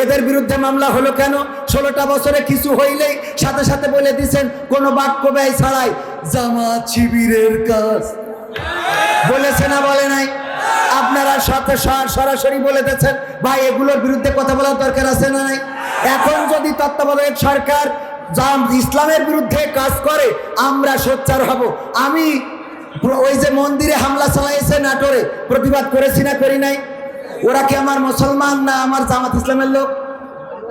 এদের বিরুদ্ধে মামলা হলো কেন? 16টা বছরে কিছু হইলেই সাথে সাথে বলে দিচ্ছেন কোনো বাক্য ব্যয় ছাড়াই জামাত শিবিরের কাজ। বলেছে না বলে নাই? আপনারা সরাসরি বলে দিচ্ছেন ভাই এগুলোর বিরুদ্ধে কথা বলার দরকার আছে না নাই? এখন যদি তত্ত্বাবধায়ক সরকার ইসলামের বিরুদ্ধে কাজ করে আমরা সোচ্চার হব। আমি ওই যে মন্দিরে হামলা চালাইছে নাটোরে, প্রতিবাদ করেছি না করি নাই? ওরা কি আমার মুসলমান না আমার জামাত ইসলামের লোক?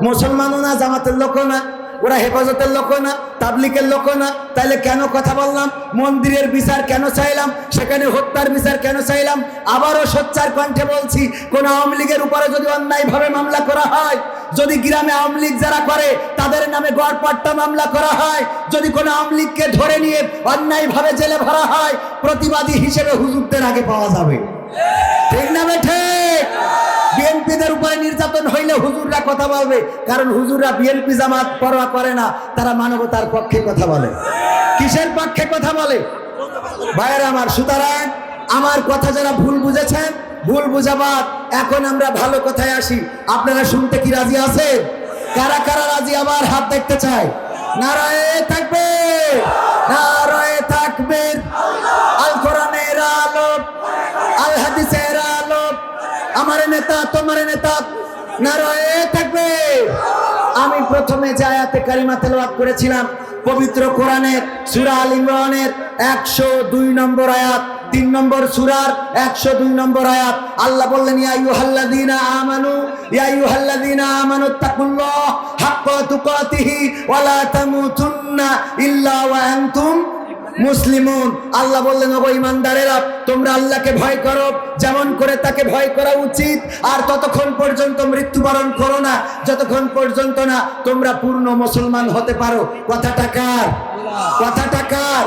মুসলমানও না, জামাতের লোকও না, ওরা হেফাজতের লোক না, তাবলিকের লোক না। তাইলে কেন কথা বললাম? মন্দিরের বিচার কেন চাইলাম? সেখানে হত্যার বিচার কেন চাইলাম? আবারও সোচ্চার কণ্ঠে বলছি, কোন আওয়ামী লীগের উপরে যদি অন্যায়ভাবে মামলা করা হয়, যদি গ্রামে আওয়ামী লীগ যারা করে তাদের নামে গড়পট্টা মামলা করা হয়, যদি কোনো আওয়ামী লীগকে ধরে নিয়ে অন্যায়ভাবে জেলে ভরা হয়, প্রতিবাদী হিসেবে হুজুরদের আগে পাওয়া যাবে। ঠিক না বেঠে? বিএনপিদের উপরে নির্যাতন হইলে হুজুররা কথা বলবে, কারণ হুজুররা বিএনপি জামাত পরোয়া করে না, তারা মানবতার পক্ষে কথা বলে। কিসের পক্ষে কথা বলে? ভাইয়েরা আমার, সুতরাং আমার কথা যারা ভুল বুঝেছেন, ভুল বুঝাবাদ, এখন আমরা ভালো কথায় আসি। আপনারা শুনতে কি রাজি আছেন? কারা কারা রাজি? আবার হাত দেখতে চাই। নারায়ে তাকবীর, নারায়ে তাকবীর। আল কোরআনের আলো, আল হাদিসের আলো, আমার নেতা তোমার নেতা, নারায়ে তাকবীর। আমি প্রথমে যে আয়াতে কারিমা তেলাওয়াত করেছিলাম পবিত্র কোরআনের সূরা আল ইমরানের 102 নম্বর আয়াত, 3 নম্বর সূরার 102 নম্বর আয়াত। আল্লাহ বললেন, ইয়া আইয়ুহাল্লাযীনা আমানু তাকুল্লাহ হাক্কা তুকাতিহি ওয়া লা তামুতুন্না ইল্লা ওয়া আনতুম মুসলিমুন। আল্লাহ বললেন, ওগো ঈমানদারেরা, তোমরা আল্লাহকে ভয় করো যেমন করে তাকে ভয় করা উচিত, আর ততক্ষণ পর্যন্ত মৃত্যুবরণ করো না যতক্ষণ পর্যন্ত না তোমরা পূর্ণ মুসলমান হতে পারো। কথাটা কার? কথাটা কার?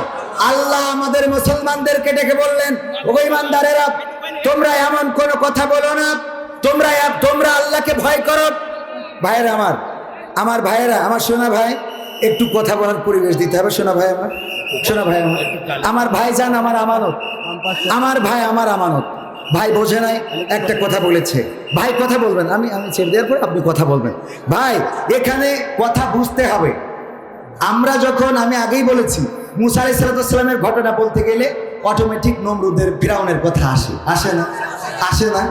আল্লাহ আমাদের মুসলমানদেরকে ডেকে বললেন, ওগো ঈমানদারেরা, তোমরা এমন কোনো কথা বলো না তোমরা আল্লাহকে ভয় করো। ভাইয়েরা আমার ভাইয়েরা, আমার সোনা ভাই, একটু কথা বলার পরিবেশ দিতে হবে। সোনা ভাই আমার ভাইজান আমার আমানত, আমার ভাই আমার আমানত। ভাই বোঝে নাই, একটা কথা বলেছে, ভাই কথা বলবেন, আমি ছেড়ে দেওয়ার পর আপনি কথা বলবেন। ভাই এখানে কথা বুঝতে হবে। আমরা যখন, আমি আগেই বলেছি, মুসা আলাইহিস সালামের ঘটনা বলতে গেলে অটোমেটিক নমরুদের, ফিরাউনের কথা আসে না।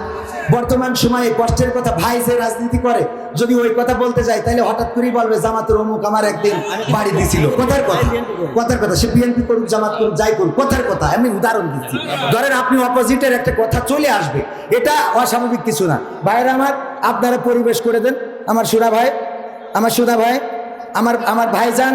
বর্তমান সময়ে কষ্টের কথা, ভাই যে রাজনীতি করে, যদি ওই কথা বলতে যায় তাহলে হঠাৎ করেই বলবে জামাতের অমুক আমার একদিন বাড়ি দিছিল। কথার কথা সে বিএনপি করুক, জামাত করুক, যাই করুক, কথার কথা। আমি উদাহরণ দিচ্ছি। ধরেন আপনি অপোজিটের একটা কথা চলে আসবে, এটা অস্বাভাবিক কিছু না। ভাইরা আমার, আপনারা পরিবেশ করে দেন। আমার সোনা ভাই, আমার ভাইজান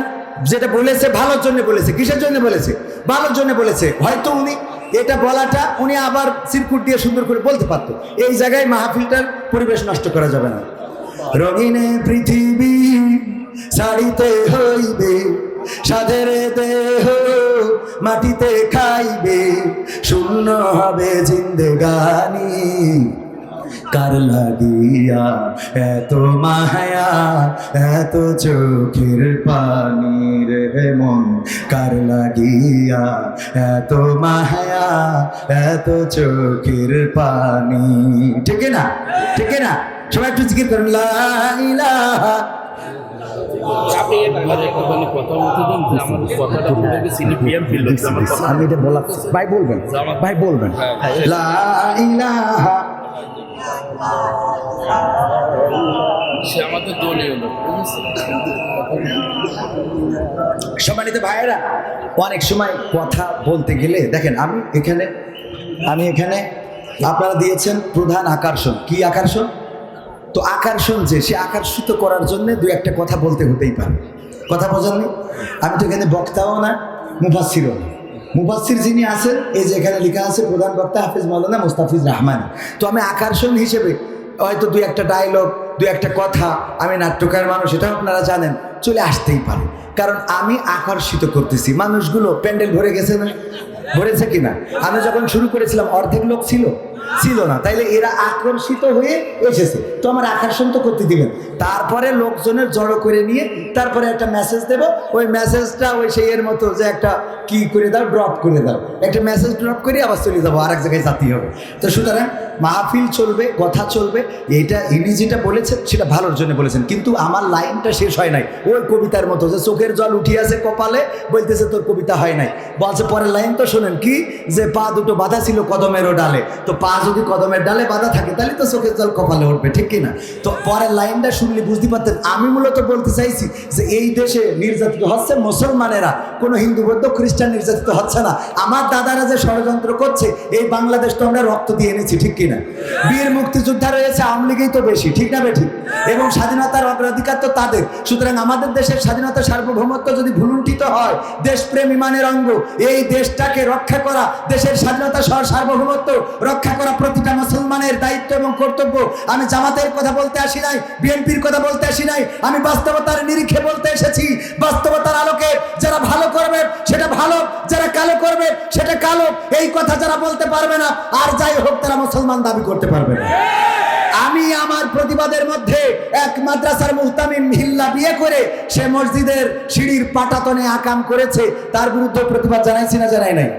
যেটা বলেছে ভালোর জন্য বলেছে। কিসের জন্য বলেছে? ভালোর জন্য বলেছে। হয়তো উনি এটা বলাটা উনি আবার সিরকুট দিয়ে সুন্দর করে বলতে পারতো। এই জায়গায় মাহফিলটার পরিবেশ নষ্ট করা যাবে না। রঙিনে পৃথিবী ছাড়িতে হইবে, সাধের দেহ মাটিতে খাইবে, শূন্য হবে জিন্দেগানি। কার লাগিয়া এত মায়া, এত চোখের পানি রে মন, কার লাগিয়া এত মায়া, এত চোখের পানি। ঠিক না? সবাই একটু জিকির করেন, লা ইলাহা। আমি এটা বলা, ভাই বলবেন, লা ইলাহা। সম্মানিত ভাইয়েরা, অনেক সময় কথা বলতে গেলে দেখেন, আমি এখানে আপনারা দিয়েছেন প্রধান আকর্ষণ। কি আকর্ষণ? তো আকর্ষণ যে, সে আকর্ষিত করার জন্য দুই একটা কথা বলতে হতেই পারে। কথা বোঝেননি? আমি তো এখানে বক্তাও না, মুফাসসিরও না। মুফাসসির যিনি আছেন, এই যে এখানে লেখা আছে প্রধান বক্তা হাফেজ মাওলানা মুস্তাফিজ রহমান। তো আমি আকর্ষণ হিসেবে হয়তো দুই একটা ডায়লগ, দুই একটা কথা, আমি নাট্যকার মানুষ, এটাও আপনারা জানেন, চলে আসতেই পারে। কারণ আমি আকর্ষিত করতেছি। মানুষগুলো প্যান্ডেল ভরে গেছে না? ভরেছে কিনা? আমি যখন শুরু করেছিলাম অর্ধেক লোক ছিল না, তাইলে এরা আকর্ষিত হয়ে এসেছে। তো আমার আকর্ষণ তো করতে দিবেন। তারপরে লোকজনের জড়ো করে নিয়ে তারপরে একটা মেসেজ দেব। ওই মেসেজটা ওই সেই এর মতো যে একটা কি করে দাও, ড্রপ করে দাও, একটা মেসেজ ড্রপ করে আবার চলে যাবো, আর এক জায়গায় জাতি হবে। তো সুতরাং মাহফিল চলবে, কথা চলবে। এইটা ইনি যেটা বলেছেন সেটা ভালোর জন্য বলেছেন, কিন্তু আমার লাইনটা শেষ হয় নাই। ওই কবিতার মতো যে চোখের জল উঠিয়াছে কপালে, বলতেছে তোর কবিতা হয় নাই। বলছে পরের লাইন তো শোনেন, কি যে পা দুটো বাঁধা ছিল কদমেরও ডালে। তো পা যদি কদমের ডালে বাঁধা থাকে তাহলে তো চোখের জল কপালে উঠবে, ঠিক কিনা? তো পরের লাইনটা শুনলে বুঝতে পারতেন আমি মূলত বলতে চাইছি যে এই দেশে নির্যাতিত হচ্ছে মুসলমানেরা, কোনো হিন্দু বৌদ্ধ খ্রিস্টান নির্যাতিত হচ্ছে না। আমার দাদারা যে ষড়যন্ত্র করছে, এই বাংলাদেশ তো আমরা রক্ত দিয়ে এনেছি, ঠিক কিনা? বীর মুক্তিযোদ্ধা রয়েছে, আওয়ামী লীগই তো বেশি, ঠিক না বেঠিক? এবং স্বাধীনতার অগ্রাধিকার তো তাদের। সুতরাং আমাদের দেশের স্বাধীনতা, সার্বভৌমত্ব যদি ভুলুণ্ঠিত হয়, দেশপ্রেম ইমানের অঙ্গ, এই দেশটাকে রক্ষা করা, দেশের স্বাধীনতা সহ সার্বভৌমত্ব রক্ষা করা প্রতিটা মুসলমানের দায়িত্ব এবং কর্তব্য। আমি জামাতের কথা বলতে আসি নাই, বিএনপির কথা বলতে আসি নাই, আমি বাস্তবতার নিরিখে বলতে এসেছি। বাস্তবতার আলোকে যারা ভালো করবে সেটা ভালো, যারা কালো করবে সেটা কালো। এই কথা যারা বলতে পারবে না, আর যাই হোক তারা মুসলমান দাবি করতে পারবে না। আমি আমার প্রতিবাদের মধ্যে এক মাদ্রাসার মুহতামিম হিল্লা বিয়ে করে সে মসজিদের সিঁড়ির পাটাতনে আকাম করেছে, তার বিরুদ্ধে প্রতিবাদ জানাইছি না জানাই নাই?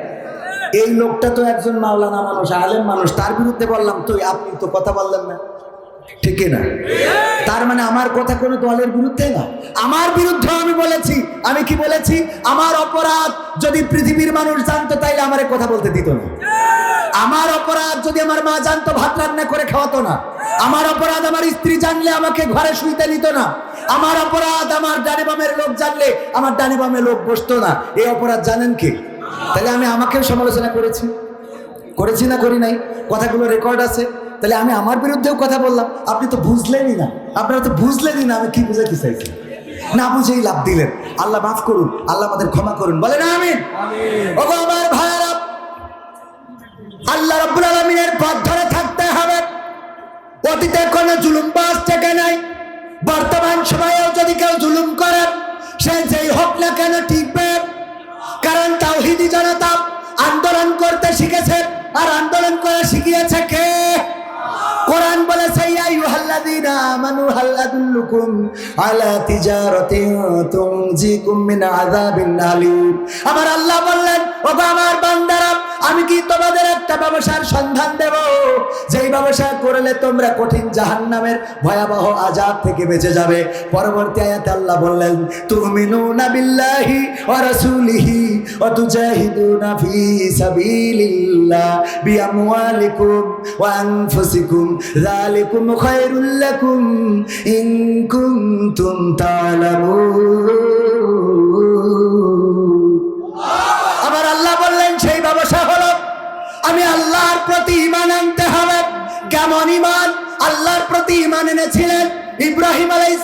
এই লোকটা তো একজন মাওলানা মানুষ, আলেম মানুষ, তার বিরুদ্ধে বললাম তো আপনি তো কথা বললেন না, ঠিক না? তার মানে আমার কথা কোনো দলের বিরুদ্ধে না, আমার বিরুদ্ধে আমি বলেছি। আমি কি বলেছি? আমার অপরাধ যদি পৃথিবীর মানুষ জানতো তাইলে আমার কথা বলতে দিত না। আমার অপরাধ যদি আমার মা জানতো, ভাত রান্না করে খাওয়াতো না। আমার অপরাধ আমার স্ত্রী জানলে আমাকে ঘরে শুইতে নিত না। আমার অপরাধ আমার ডানে বামের লোক জানলে আমার ডানে বামে লোক বসতো না। এই অপরাধ জানেন কি? তাহলে আমি আমাকেও সমালোচনা করেছি না করি নাই? কথাগুলো রেকর্ড আছে। তাহলে আমি আমার বিরুদ্ধেও কথা বললাম, আপনি তো বুঝলেনই না। আপনারা তো বুঝলেনই না আমি কি বুঝাতে চাইছি। না বুঝেই লাভ দিলেন। আল্লাহ মাফ করুন, আল্লাহ আমাদের ক্ষমা করুন, বলেন আমিন। ওগো আমার ভাইরা, আল্লাহ রাব্বুল আলামিনের পথ ধরে থাকতে হবে। অতীতে কোনো জুলুমবাজ থেকে নাই, বর্তমান সময়েও যদি কেউ জুলুম করে সে যেই হোক না কেন টিকবে। কারণ তাওহীদি জনতা আন্দোলন করতে শিখেছে, আর আন্দোলন করে শিখিয়েছে কে? কোরআন বলেছে আমানু হাল আদুল্লুকুম আলা তিজারাতিন তুনজিকুম মিন আযাবিন আলীম। আমার আল্লাহ বললেন, ওগো আমার বান্দারা, আমি কি তোমাদের একটা ব্যবসার সন্ধান দেব, যেই ব্যবসা করলে তোমরা কঠিন জাহান্নামের ভয়াবহ আযাব থেকে বেঁচে যাবে। পরবর্তী আয়াতে আল্লাহ বললেন, তুমিনুনা বিল্লাহি ওয়া রাসূলিহি ওয়া তুজাহিদুনা ফি সাবিলিল্লাহ বিআমওয়ালিকুম ওয়া আনফুসিকুম যালিকুম খায়রুল লাকুম ইন কুনতুম তা'লামুন। আমার আল্লাহ বললেন, সেই ব্যবসা হলো আমি আল্লাহর প্রতি ঈমান আনতে হবে। কেমন ঈমান? আল্লাহর প্রতি ঈমান এনেছিলেন ইব্রাহিম আলাইহিস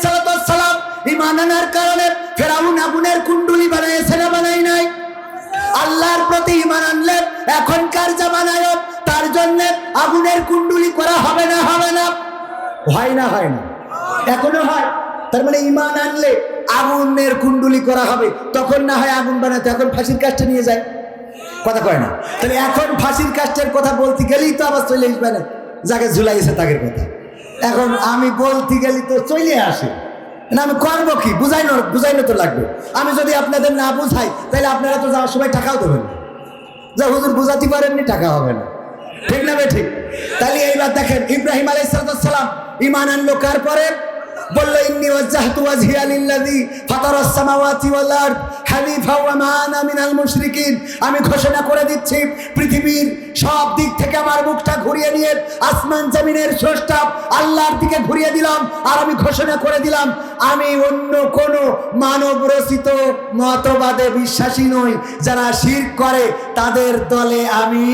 সালাম। ঈমান আনার কারণে ফেরাউন আগুনের কুণ্ডুলি বানিয়েছে না বানাই নাই? আল্লাহর প্রতি ঈমান আনলেন, এখনকার জামানায় তার জন্য আগুনের কুণ্ডুলি করা হবে না? হবে না? হয় না? হয় না? এখনো হয়। তার মানে ঈমান আনলে আগুনের কুণ্ডুলি করা হবে, তখন না হয় আগুন বানাতে, এখন ফাঁসির কাস্টে নিয়ে যায়। কথা কয় না? তাহলে এখন ফাঁসির কাস্টের কথা বলতে গেলেই তো আবার চলে আসবে না, যাকে ঝুলাইছে তাদের কথা। এখন আমি বলতে গেলেই তো চলে আসে না, আমি করবো কি? বুঝাইনো তো লাগবে। আমি যদি আপনাদের না বুঝাই, তাহলে আপনারা তো যাওয়ার সময় টাকাও দেবেন না। যা হুজুর বুঝাতে পারেননি, টাকা হবে না। ঠিক না? ঠিক। তাহলে এইবার দেখেন, ইব্রাহিম আলাইহিস সালাম ঈমান আনলো কার পরে? বলল, ইন্নী ওয়াজ্জাহতু ওয়াজহিয়া লিল্লাযী ফাতারাস সামাওয়াতি ওয়াল আরদ হানিফা ওয়া মা আনা মিনাল মুশরিকিন। আমি ঘোষণা করে দিচ্ছি, পৃথিবীর সব দিক থেকে আমার মুখটা ঘুরিয়ে নিয়ে আসমান জমিনের স্রষ্টা আল্লাহর দিকে ঘুরিয়ে দিলাম। আর আমি ঘোষণা করে দিলাম, আমি অন্য কোন মানব রচিত মতবাদে বিশ্বাসী নই। যারা শিরক করে তাদের দলে আমি।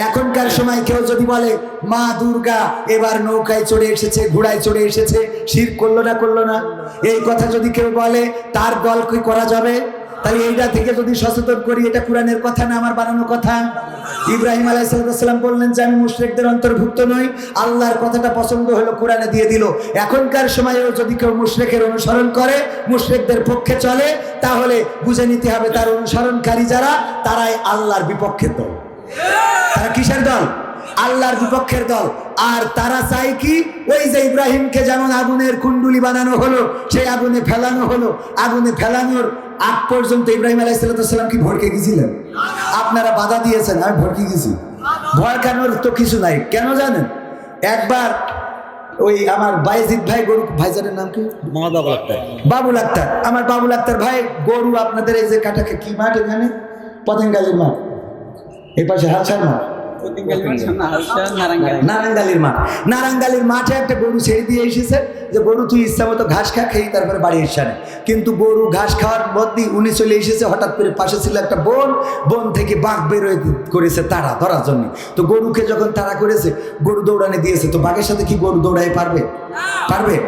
এখনকার সময় কেউ যদি বলে মা দুর্গা এবার নৌকায় চড়ে এসেছে, ঘোড়ায় চড়ে এসেছে, শিরক করলো না? করলো না? এই কথা যদি কেউ বলে, তার দল কি করা যাবে? তাহলে এইটা থেকে যদি সচেতন করি, এটা কোরআনের কথা না আমার বানানো কথা? ইব্রাহিম আলাইহিস সালাম বললেন যে আমি মুশরিকদের অন্তর্ভুক্ত নই। আল্লাহর কথাটা পছন্দ হলো, কোরআনে দিয়ে দিল। এখনকার সময়েও যদি কেউ মুশরিকের অনুসরণ করে, মুশরিকদের পক্ষে চলে, তাহলে বুঝে নিতে হবে তার অনুসরণকারী যারা, তারাই আল্লাহর বিপক্ষের দল। তারা কিসের দল? আল্লাহর বিপক্ষের দল। আর তারা চাই কি? ওই যে ইব্রাহিমকে যেমন আগুনের কুণ্ডুলি বানানো হলো, সেই আগুনে ফেলানো হলো। আগুনে ফেলানোর আগ পর্যন্ত ইব্রাহিম আলাইহিস সালাম কি ভড়কে গেছিলেন? আপনারা বাধা দিয়েছেন, আমি ভড়কে গেছি। ভড়কানোর তো কিছু নাই। কেন জানেন? একবার ওই আমার বাইজিদ ভাই, গরু ভাইজানের নাম কি? বাবুল আক্তার। আমার বাবুল আক্তার ভাই গরু আপনাদের এই যে কাটাকে কি মাঠ, এখানে পতেঙ্গালির মাঠ, এই পাশে হালসার মাঠ, নারাঙ্গালির মাঠে একটা গরু ছেড়ে দিয়ে এসেছে যে গরু তুই ইচ্ছা মতো ঘাস খা, খেয়ে তারপরে বাড়ি এসে। কিন্তু গরু ঘাস খাওয়ার মধ্যে উনি চলে এসেছে। হঠাৎ করে পাশে ছিল একটা বন থেকে বাঘ বেরোয় করেছে তাড়া ধরার জন্য। তো গরুকে যখন তাড়া করেছে, গরু দৌড়ানে দিয়েছে। তো বাঘের সাথে কি গরু দৌড়াই পারবে?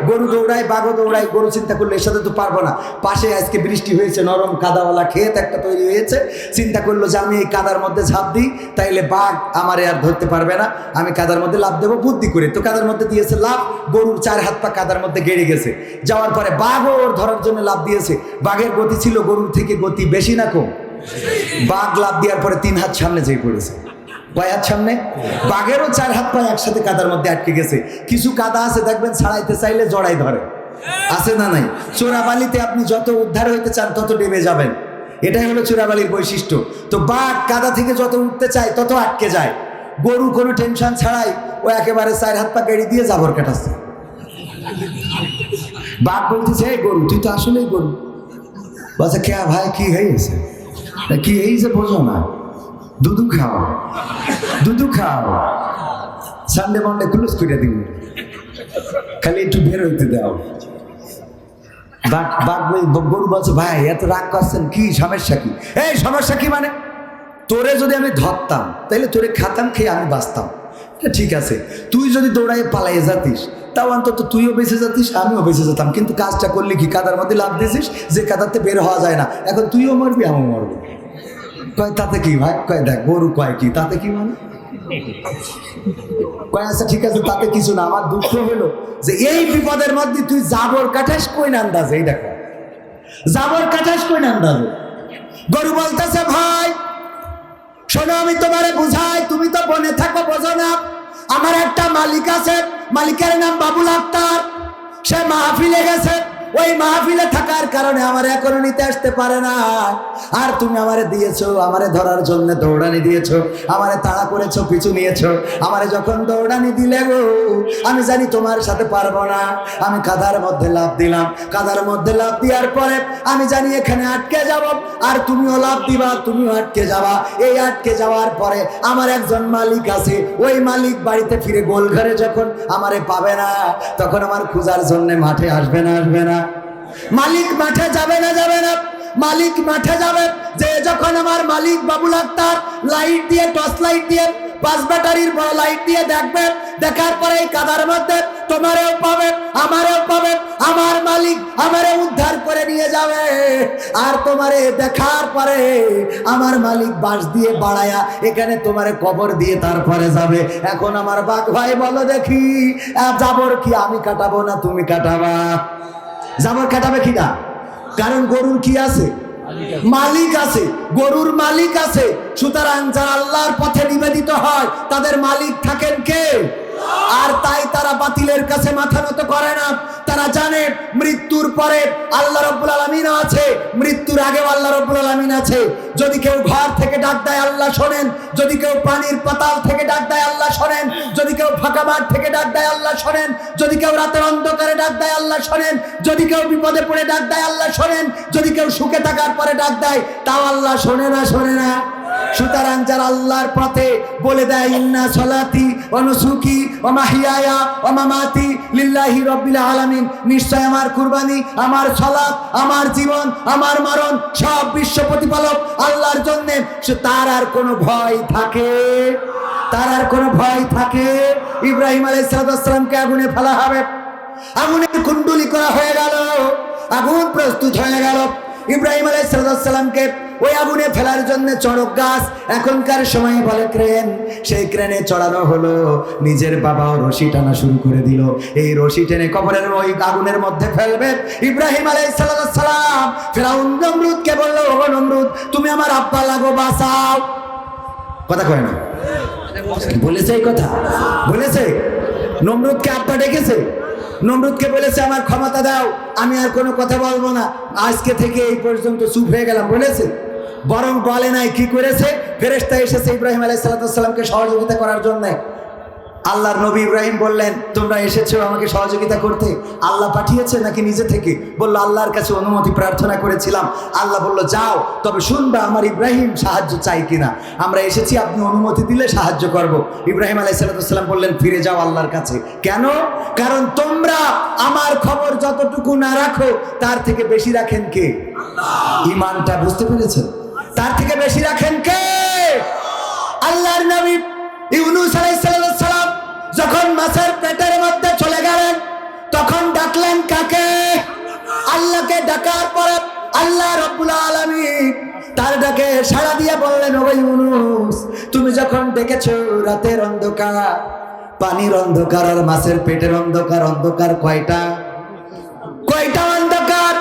গরু দৌড়ায়, বাঘও দৌড়ায়। গরু চিন্তা করলে এর সাথে তো পারবো না। পাশে আজকে বৃষ্টি হয়েছে, নরম কাদাওয়ালা ক্ষেত একটা তৈরি হয়েছে। চিন্তা করলো যে আমি এই কাদার মধ্যে ঝাঁপ দিই, তাইলে বাঘ আমারে আর ধরতে পারবে না, আমি কাদার মধ্যে লাফ দেবো বুদ্ধি করে। তো কাদার মধ্যে দিয়েছে লাফ, গরুর 4 হাত পা কাদার মধ্যে গেড়ে গেছে। যাওয়ার পরে বাঘও ওর ধরার জন্য লাফ দিয়েছে। বাঘের গতি ছিল গরুর থেকে গতি বেশি না কম? বাঘ লাফ দেওয়ার পরে 3 হাত সামনে যেয়ে পড়েছে। কয় হাত সামনে? বাঘেরও 4 হাত পা একসাথে কাদার মধ্যে আটকে গেছে। কিছু কাদা আছে দেখবেন, ছাড়াইতে চাইলে জড়াই ধরে, আছে না নাই? চোরাবালিতে আপনি যত উদ্ধার হইতে চান তত ডেবে যাবেন। এটাই হলো চোরাবালির বৈশিষ্ট্য। তো বাঘ কাদা থেকে যত উঠতে চায় তত আটকে যায়। গরু কোনো টেনশন ছাড়াই ও একেবারে 4 হাত পা গেড়ে দিয়ে জাবর কাটাচ্ছে। বাঘ বলতেছে, এই গরু তুই তো আসলেই গরু। বলছে, কে ভাই কি হয়েছে? কি হয়েছে বোঝো না? দুধু খাও, দুধু খাও, সানডে মন্ডে ক্লোজ করে দিব, খালি একটু বের হইতে দাও। গরু বলছে, ভাই এত রাগ করছেন, কি সমস্যা কি? এই সমস্যা কি মানে? তোরে যদি আমি ধরতাম তাইলে তোরে খাতাম, খেয়ে আমি বাঁচতাম। ঠিক আছে, তুই যদি দৌড়াই পালাই যাতিস, তাও অন্তত তুইও বেঁচে যাতিস, আমিও বেঁচে যেতাম। কিন্তু কাজটা করলি কি? কাদার মধ্যে লাভ দিয়েছিস, যে কাদাতে বের হওয়া যায় না। এখন তুইও মরবি, আমিও মরবি। কয় তাতে কি ভাই? কয় দেখ গরু কয় কি, তাতে কি মানে? কয় আচ্ছা ঠিক আছে, তাতে কিছু না। আমার দুঃখ হলো যে এই বিপদের মধ্যে তুই জাবর কাটাস কই না আন্দাজে। এই দেখো, জাবর কাটাস কই না আন্দাজে। গরু বলতেছে, ভাই শোনো, আমি তোমারে বুঝাই, তুমি তো বনে থাকো, বোঝো না। আমার একটা মালিক আছে, মালিকের নাম বাবুল আক্তার। সে মাহফিলে গেছে, ওই মাহফিলে থাকার কারণে আমার এখনো নিতে আসতে পারে না। আর তুমি আমারে দিয়েছো, আমারে ধরার জন্য দৌড়ানি দিয়েছো, আমারে তাড়া করেছো, পিছু নিয়েছো। আমারে যখন দৌড়ানি দিলে গো, আমি জানি তোমার সাথে পারবো না। আমি কাদার মধ্যে লাফ দিলাম। কাদার মধ্যে লাফ দেওয়ার পরে আমি জানি এখানে আটকে যাব, আর তুমিও লাফ দিবা, তুমিও আটকে যাবা। এই আটকে যাওয়ার পরে আমার একজন মালিক আছে, ওই মালিক বাড়িতে ফিরে গোল ঘরে যখন আমারে পাবে না, তখন আমার খোঁজার জন্য মাঠে আসবে না, আসবে না। মালিক মাঠে যাবে না, যাবে না। মালিক মাঠে যাবে যে যখন আমার মালিক বাবুল আক্তার লাইট দিয়ে, টর্চ লাইট দিয়ে, 5 ব্যাটারির বড় লাইট দিয়ে দেখবে, দেখার পরে এই কাদার মধ্যে তোমারেও পাবে, আমারেও পাবে। আমার মালিক আমারে উদ্ধার করে নিয়ে যাবে, আর তোমারে দেখার পরে আমার মালিক বাঁশ দিয়ে বাড়ায়া এখানে তোমারে কবর দিয়ে তারপরে যাবে। এখন আমার বাঘ ভাই বলো দেখি, জাবর কি আমি কাটাবো না তুমি কাটাবা? জাবর কাটাবে কিনা? কারণ গরুর কি আছে? মালিক আছে, গরুর মালিক আছে। সুতরাং যারা আল্লাহর পথে নিবেদিত হয় তাদের মালিক থাকেন কে? আর তাই তারা বাতিলের কাছে মাথা নত করে না। তারা জানে মৃত্যুর পরে আল্লাহ রাব্বুল আলামিন আছে, মৃত্যুর আগে আল্লাহ রাব্বুল আলামিন আছে। যদি কেউ ঘর থেকে ডাক দেয় আল্লাহ শোনেন, যদি কেউ পানির পাতাল থেকে ডাক দেয় আল্লাহ শোনেন, যদি কেউ ফাঁকা মাঠ থেকে ডাক দেয় আল্লাহ শোনেন, যদি কেউ রাতের অন্ধকারে ডাক দেয় আল্লাহ শোনেন, যদি কেউ বিপদে পড়ে ডাক দেয় আল্লাহ শোনেন, যদি কেউ সুখে থাকার পরে ডাক দেয় তাও আল্লাহ শোনে না, শোনে না। সুতরাং যারা আল্লাহর পথে বলে দেয় ইন্না সলাতি ওয়া নুসুকি ওয়া মাহিয়ায়া ওয়া মামাতি লিল্লাহি রাব্বিল আলামিন, নিশ্চয় আমার কুরবানি, আমার সালাত, আমার জীবন, আমার মরণ সব বিশ্ব প্রতিপালক আল্লাহর জন্য, তার আর কোনো ভয় থাকে? তার আর কোনো ভয় থাকে? ইব্রাহিম আলাইহিস সালামকে আগুনে ফেলা হবে, আগুনের কুণ্ডুলি করা হয়ে গেল, আগুন প্রস্তুত হয়ে গেল। ইব্রাহিম আলাইহিস সালামকে ওই আগুনে ফেলার জন্য চড়ক গাছ, এখনকার সময়ে বলে ক্রেন, সেই ক্রেনে চড়ানো হলো। নিজের বাবাও রশি টানা শুরু করে দিল, এই রশি টেনে কবরের ওই আগুনের মধ্যে ফেলবে। ইব্রাহিম আলাইহিস সালাম ফিরাউন নমরুদকে বলল, ও নমরুদ তুমি আমার আব্বা লাগো, বাঁচাও। কথা কয় না? বলেছে এই কথা? বলেছে? নমরুদকে আব্বা ডেকেছে, নমরুদকে বলেছে আমার ক্ষমতা দাও, আমি আর কোনো কথা বলবো না, আজকে থেকে এই পর্যন্ত চুপ হয়ে গেলাম, বলেছে? বরং বলে নাই, কি করেছে? ফেরেশতা এসেছে ইব্রাহিম আলাইহিস সালামকে সহযোগিতা করার জন্য। আল্লাহর নবী ইব্রাহিম বললেন, তোমরা এসেছো আমাকে সহযোগিতা করতে, আল্লাহ পাঠিয়েছে নাকি নিজে থেকে? বলল আল্লাহর কাছে অনুমতি প্রার্থনা করেছিলাম। আল্লাহ বলল যাও, তবে শুনবা আমার ইব্রাহিম সাহায্য চাই কিনা। আমরা এসেছি, আপনি অনুমতি দিলে সাহায্য করব। ইব্রাহিম আলাইহিস সালাম বললেন ফিরে যাও আল্লাহর কাছে। কেন? কারণ তোমরা আমার খবর যতটুকু না রাখো তার থেকে বেশি রাখেন কে? ঈমানটা বুঝতে পেরেছেন? তার থেকে বেশি রাখেন কে? আল্লাহর নবী ইউনূস আলাইহিস সালাম যখন মাছের পেটের মধ্যে চলে গেলেন তখন ডাকলেন কাকে? আল্লাহকে। ডাকার পরে আল্লাহ রাব্বুল আলামিন তার ডাকে সাড়া দিয়ে বললেন, ও ইউনূস তুমি যখন ডেকেছো রাতের অন্ধকার, পানির অন্ধকার আর মাছের পেটের অন্ধকার, অন্ধকার কয়টা? কয়টা অন্ধকার?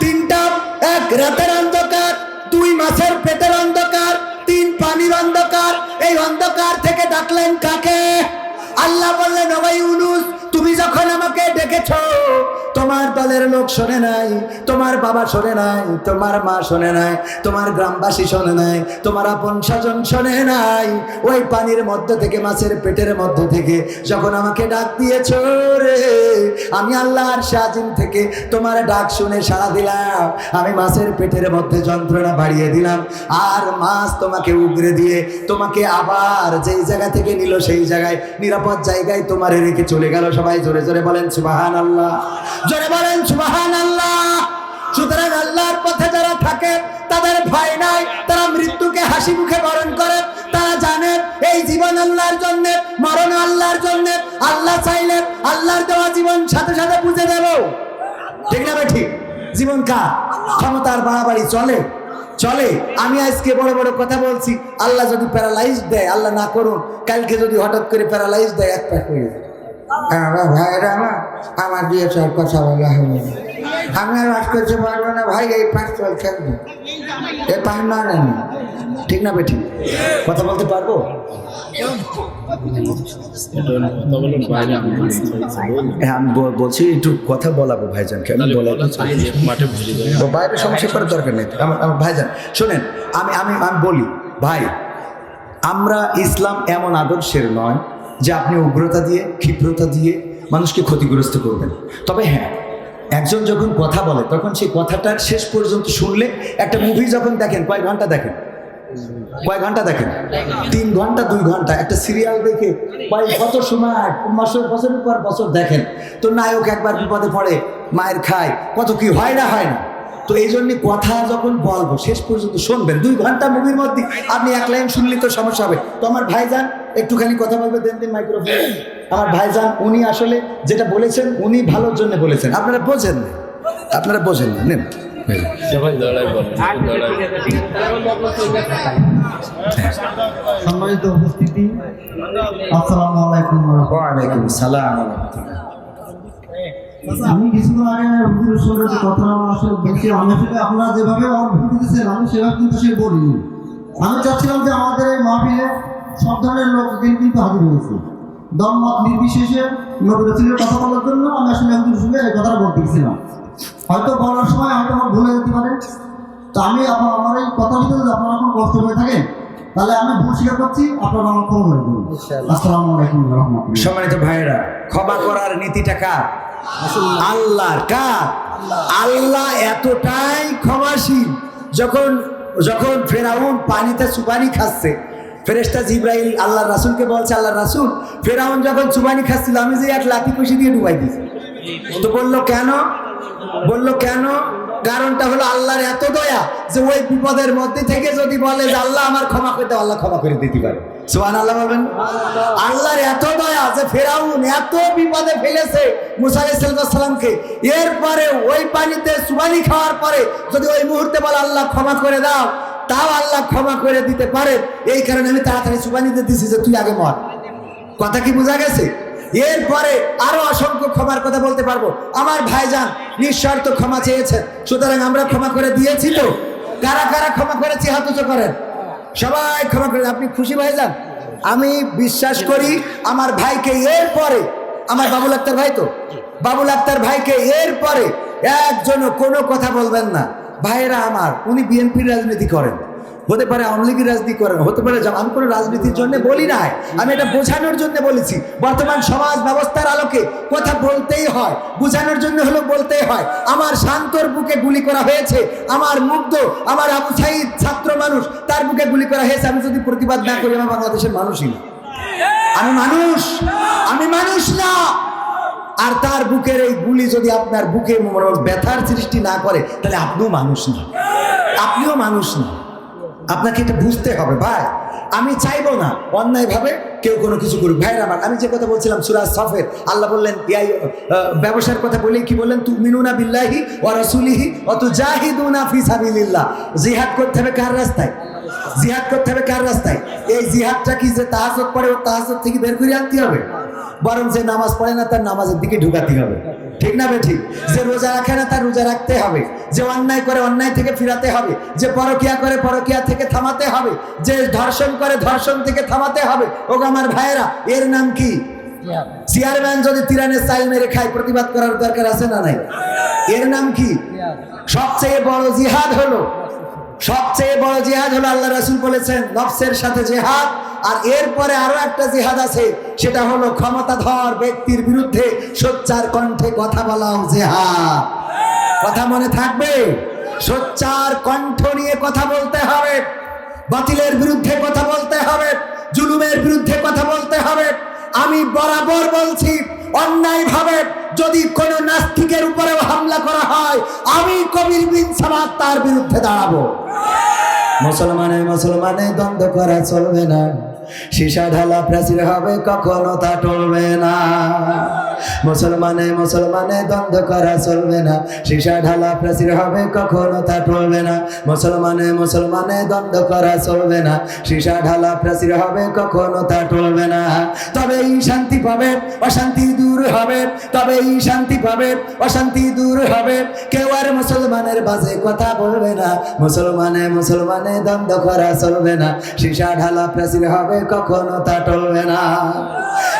3টা। 1 রাতের অন্ধকার, 2 মাছের পেটের অন্ধকার, 3 পানির অন্ধকার। এই অন্ধকার থেকে ডাকলেন কাকে? আল্লাহ বললেন, ও ইউনূস তুমি যখন আমাকে ডেকেছো তোমার দলের লোক শোনে নাই, তোমার বাবা শোনে নাই, তোমার মা শোনে নাই, তোমার গ্রামবাসী শোনে নাই, তোমার আপন স্বজন শোনে নাই। ওই পানির মধ্য থেকে, মাছের পেটের মধ্য থেকে যখন আমাকে ডাক দিয়েছো রে, আমি আল্লাহর শাজিম থেকে তোমার ডাক শুনে সাড়া দিলাম। আমি মাছের পেটের মধ্যে যন্ত্রণা বাড়িয়ে দিলাম, আর মাছ তোমাকে উগরে দিয়ে তোমাকে আবার যেই জায়গা থেকে নিল সেই জায়গায়, নিরাপদ জায়গায় তোমারে রেখে চলে গেল। সবাই জোরে জোরে বলেন সুবহানাল্লাহ, জোরে বলেন সুবহানাল্লাহ। সুতরাং আল্লাহর পথে যারা থাকে তাদের ভয় নাই, তারা মৃত্যুকে হাসি মুখে বরণ করে। তারা জানে এই জীবন আল্লাহর জন্য, মরণ আল্লাহর জন্য। আল্লাহ চাইলে আল্লাহর দেওয়া জীবন সাথে সাথে বুঝে দেব, ঠিক না ঠিক? জীবন কার? ক্ষমতার বাড়াবাড়ি চলে চলে। আমি আজকে বড় বড় কথা বলছি, আল্লাহ যদি প্যারালাইজ দেয়, আল্লাহ না করুন, কালকে যদি হঠাৎ করে প্যারালাইজ দেয়, এক পাশ হয়ে যায়। ভাইরা আমার দিয়ে সব কথা বলা হবে, আমি আর বাস করতে পারবো না ভাই, এই পাশ চল থাকবে, এ পাশ না নেন। ঠিক না বেঠিক? কথা বলতে পারবো? হ্যাঁ, আমি বলছি একটু কথা বলাবো ভাইজানকে, আমি বলাবো। বাইরে সমস্যা করার দরকার নেই। আমার ভাইজান শোনেন, আমি আমি আমি বলি ভাই, আমরা ইসলাম এমন আদর্শের নয় যে আপনি উগ্রতা দিয়ে, ক্ষিপ্রতা দিয়ে মানুষকে ক্ষতিগ্রস্ত করবেন। তবে হ্যাঁ, একজন যখন কথা বলে তখন সেই কথাটার শেষ পর্যন্ত শুনলে, একটা মুভি যখন দেখেন কয় ঘন্টা দেখেন? 3 ঘন্টা 2 ঘন্টা একটা সিরিয়াল দেখে কত সময় বছরের পর বছর দেখেন, তো নায়ক একবার বিপদে পড়ে, মায়ের খায়, কত কি হয় না। তো এই জন্য কথা যখন বলবো শেষ পর্যন্ত শুনবেন। 2 ঘন্টা মুভির মধ্যে আপনি 1 লাইন শুনলে তো সমস্যা হবে। তো আমার ভাইজান একটুখানি কথা বলবে, দেন মাইক্রোফোন। আমার ভাইজান উনি আসলে যেটা বলেছেন উনি ভালোর জন্য বলেছেন, আপনারা বোঝেন না, নেন। সম্মানিত উপস্থিতি, আসসালামু আলাইকুম। ওয়ালাইকুম সালাম। আমি কিছুক্ষণ আগে হুজুরের সঙ্গে যে কথা আসলে বলছি, আমি আসলে আপনারা যেভাবে আমার ভুল দিতেছেন আমি সেভাবে কিন্তু সে বলিনি। আমি চাচ্ছিলাম যে আমাদের এই মাহফিলে সব ধরনের লোকজন কিন্তু হাজির হয়েছে, দলমত নির্বিশেষে নবী রাসূলের কথা বলার জন্য। আমি আসলে হুজুরের সঙ্গে এই কথাটা বলতে গেছিলাম, হয়তো বলার সময় হয়তো আমার ভুলে যেতে পারে। তো আমি আমার এই কথার ভিতরে যদি আপনারা কোনো কষ্ট হয়ে থাকেন তাহলে আমি ভুল স্বীকার করছি, আপনারা আমার ক্ষমা করে দেবেন। আসসালামু আলাইকুম ওয়া রাহমাতুল্লাহ। সম্মানিত ভাইয়েরা, ক্ষমা করার নীতিটা কার? আল্লাহর। কার? আল্লাহ এতটাই ক্ষমাশীল, যখন ফেরাউন পানিতে চুবানি খাচ্ছে, ফেরেশতা জিবরাইল আল্লাহর রাসূলকে বলছে, আল্লাহর রাসূল, ফেরাউন যখন চুবানি খাচ্ছিল আমি যে এক লাঠি কষি দিয়ে ডুবাই দিয়েছি। তো বললো কেন? কারণটা হলো আল্লাহর এত দয়া যে ওই বিপদের মধ্যে থেকে যদি বলে যে আল্লাহ আমার ক্ষমা করে দাও, আল্লাহ ক্ষমা করে দিতে পারে। সুবহানাল্লাহ বলবেন। আল্লাহর এত দয়া যে ফেরাউন এত বিপদে ফেলেছে মুসা আলাইহিস সালামকে, এরপরে ওই পানিতে চুবানি খাওয়ার পরে যদি ওই মুহূর্তে বলে আল্লাহ ক্ষমা করে দাও, তাও আল্লাহ ক্ষমা করে দিতে পারে। এই কারণে আমি তাড়াতাড়ি চুবানি দিতেছি যে তুই আগে মর। কথা কি বোঝা গেছে? এরপরে আরো অসংখ্য ক্ষমার কথা বলতে পারবো। আমার ভাইজান নিঃস্বার্থ ক্ষমা চেয়েছেন, সুতরাং আমরা ক্ষমা করে দিয়েছি। তো কারা কারা ক্ষমা করেছি হাত উঁচু করেন। সবাই ক্ষমা করে। আপনি খুশি ভাইজান? আমি বিশ্বাস করি আমার ভাইকে এরপরে, আমার বাবুল আক্তার ভাই, তো বাবুল আক্তার ভাইকে এরপরে একজনও কোনো কথা বলবেন না। ভাইয়েরা আমার, উনি বিএনপির রাজনীতি করেন, হতে পারে আওয়ামী লীগের রাজনীতি করেন, হতে পারে, আমি কোনো রাজনীতির জন্য বলি নাই, আমি এটা বোঝানোর জন্য বলেছি। বর্তমান সমাজ ব্যবস্থার আলোকে কথা বলতেই হয়, বোঝানোর জন্য হলেও বলতেই হয়। আমার শান্তর বুকে গুলি করা হয়েছে, আমার মুগ্ধ, আমার আবু সাঈদ ছাত্র মানুষ, তার বুকে গুলি করা হয়েছে। আমি যদি প্রতিবাদ না করি আমার বাংলাদেশের মানুষই না, আমি মানুষ না। আর তার বুকের এই গুলি যদি আপনার বুকে ব্যথার সৃষ্টি না করে তাহলে আপনিও মানুষ না। আপনাকে এটা বুঝতে হবে ভাই। আমি চাইবো না অন্যায়ভাবে কেউ কোনো কিছু করুক। ভাইয়ের আমার, আমি যে কথা বলছিলাম সূরা সফের, আল্লাহ বললেন ব্যবসার কথা বলে কি বললেন? তুমিনুনা বিল্লাহি ওয়া রাসূলিহি ওয়া তুজাহিদুনা ফি সাবিলিল্লাহ। জিহাদ করতে হবে কার রাস্তায়? এই জিহাদটা কি যে তাহাজ্জুদ পড়ে ও তাহাজ্জুদ থেকে বের করে আনতে হবে? বরং যে নামাজ পড়ে না তার নামাজের দিকে ঢুকাতে হবে। ঠিক না বেঠিক? যে রোজা রাখে না তার রোজা রাখতে হবে, যে অন্যায় করে অন্যায় থেকে ফিরাতে হবে, যে পরকিয়া করে পরকিয়া থেকে থামাতে হবে, যে ধর্ষণ করে ধর্ষণ থেকে থামাতে হবে। ওগো আমার ভাইয়েরা, এর নাম কি? চেয়ারম্যান যদি তিরানের চাল মেরে খায় প্রতিবাদ করার দরকার আছে না নাই? এর নাম কি? সবচেয়ে বড় জিহাদ হলো আল্লাহ রাসূল বলেছেন নফসের সাথে জিহাদ। আর এরপরে আরো একটা জিহাদ আছে, সেটা হলো ক্ষমতাধর ব্যক্তির বিরুদ্ধে সোচ্চার কণ্ঠে কথা বলাও জিহাদ। কথা মনে থাকবে? সোচ্চার কণ্ঠ নিয়ে কথা বলতে হবে, বাতিলের বিরুদ্ধে কথা বলতে হবে, জুলুমের বিরুদ্ধে কথা বলতে হবে। আমি বরাবর বলছি, অন্যায়ভাবে যদি কোনো নাস্তিকের উপরেও হামলা করা হয়, আমি কবির বিন সামাদ তার বিরুদ্ধে দাঁড়াবো। মুসলমানে দ্বন্দ্ব করা চলবে না। সীসা ঢালা প্রাচীর হবে কখনো তা টলবে না। মুসলমানে মুসলমানে দ্বন্দ্ব করা চলবে না, সীসা ঢালা প্রাচীর হবে কখনো তা টলবে না। মুসলমানে মুসলমানে দ্বন্দ্ব করা চলবে না, সীসা ঢালা প্রাচীর হবে কখনো তা টলবে না। তবেই শান্তি পাবে, অশান্তি দূর হবে, তবেই শান্তি পাবে, অশান্তি দূর হবে। কেউ আর মুসলমানের বাজে কথা বলবে না, মুসলমানে মুসলমানে দ্বন্দ্ব করা চলবে না, সীসা ঢালা প্রাচীর হবে কখনো তা টলবে না।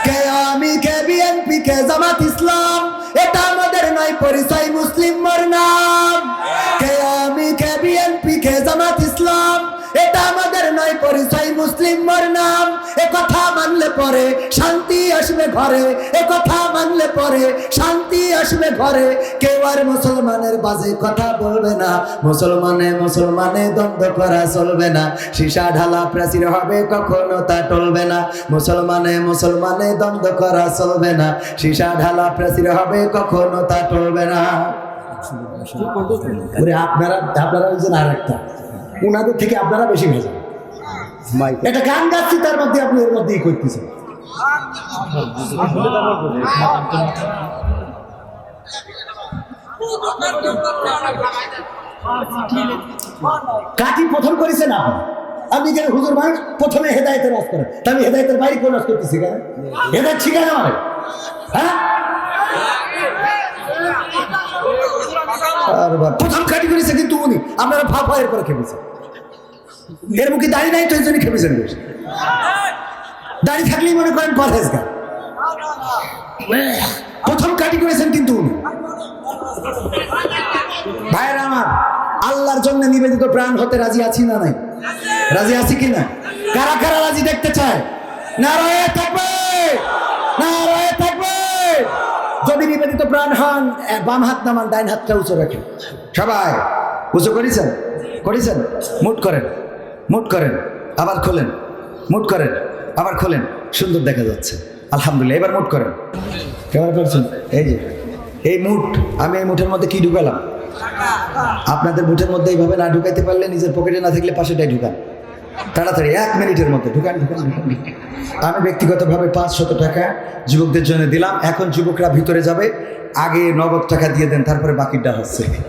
কে আমি, কে বিএনপি, কে জামাত ইসলাম, এটা আমাদের নয় পরিচয়, মুসলিম মোর নাম। কে আমি, কে বিএনপি, কে জামাত ইসলাম, এটা আমাদের নয় পরিচয়, মুসলিম মোর নাম। এ কথা মানলে পরে শান্তি আসবে ঘরে, এ কথা মানলে পরে শান্তি আসবে ঘরে। কেউ আর মুসলমানের বাজে কথা বলবে না, মুসলমানে মুসলমানে দ্বন্দ্ব করা চলবে না, সীসা ঢালা প্রাচীর হবে কখনো তা টলবে না। মুসলমানে মুসলমানে দ্বন্দ্ব করা চলবে না, সীসা ঢালা প্রাচীর হবে কখনো তা টলবে না। আপনারা আপনারা হচ্ছেন আর একটা, উনাদের থেকে আপনারা বেশি ভেজা। একটা গান গাচ্ছি তার মধ্যে আপনি এর মধ্যেই করতেছেন। কাটি প্রথম করেছেন আপনি, আপনি কেন হুজুর ভাই প্রথমে হেদায়েতের রাজ করেন, তা আমি হেদায়েতের বাইরে কোন রাজ করতেছি কেন? হেদায়েত শিখায় আমার, হ্যাঁ প্রথম কাটি করেছে কিন্তু উনি, আপনারা ভাব এর পরে খেপেছেন। এর মুখে দাড়ি নাই তো এই জন্য খেপেছেন বেশি, দাড়ি থাকলেই মনে করেন পরহেজগার। প্রথম কাটি করেছেন কিন্তু উনি। ভাইয়েরা আমার, আল্লাহর জন্য নিবেদিত প্রাণ হতে রাজি আছি না নাই? রাজি আছি কিনা? কারা কারা রাজি দেখতে চায়? নারায়ে তাকবীর, নারায়ে তাকবীর। যদি নিবেদিত প্রাণ হন বাম হাত নামান, ডাইন হাতটা উঁচু রাখেন। সবাই উঁচু করেছেন, করেছেন? মুট করেন, মুট করেন, আবার খোলেন, মুট করেন, আবার খোলেন, সুন্দর দেখা যাচ্ছে আলহামদুলিল্লাহ। এবার মুট করেন, কেমন করছেন? এই যে এই মুট, আমি এই মুঠের মধ্যে কি ঢুকালাম? আপনাদের মুঠের মধ্যে এইভাবে না ঢুকাইতে পারলে নিজের পকেটে না থাকলে পাশেটাই ঢুকান, তাড়াতাড়ি 1 মিনিটের মধ্যে ঢুকান ঢুকান ঢুকান। আমি ব্যক্তিগতভাবে 500 টাকা যুবকদের জন্য দিলাম। এখন যুবকরা ভিতরে যাবে, আগে নগদ টাকা দিয়ে দেন, তারপরে বাকিটা হচ্ছে।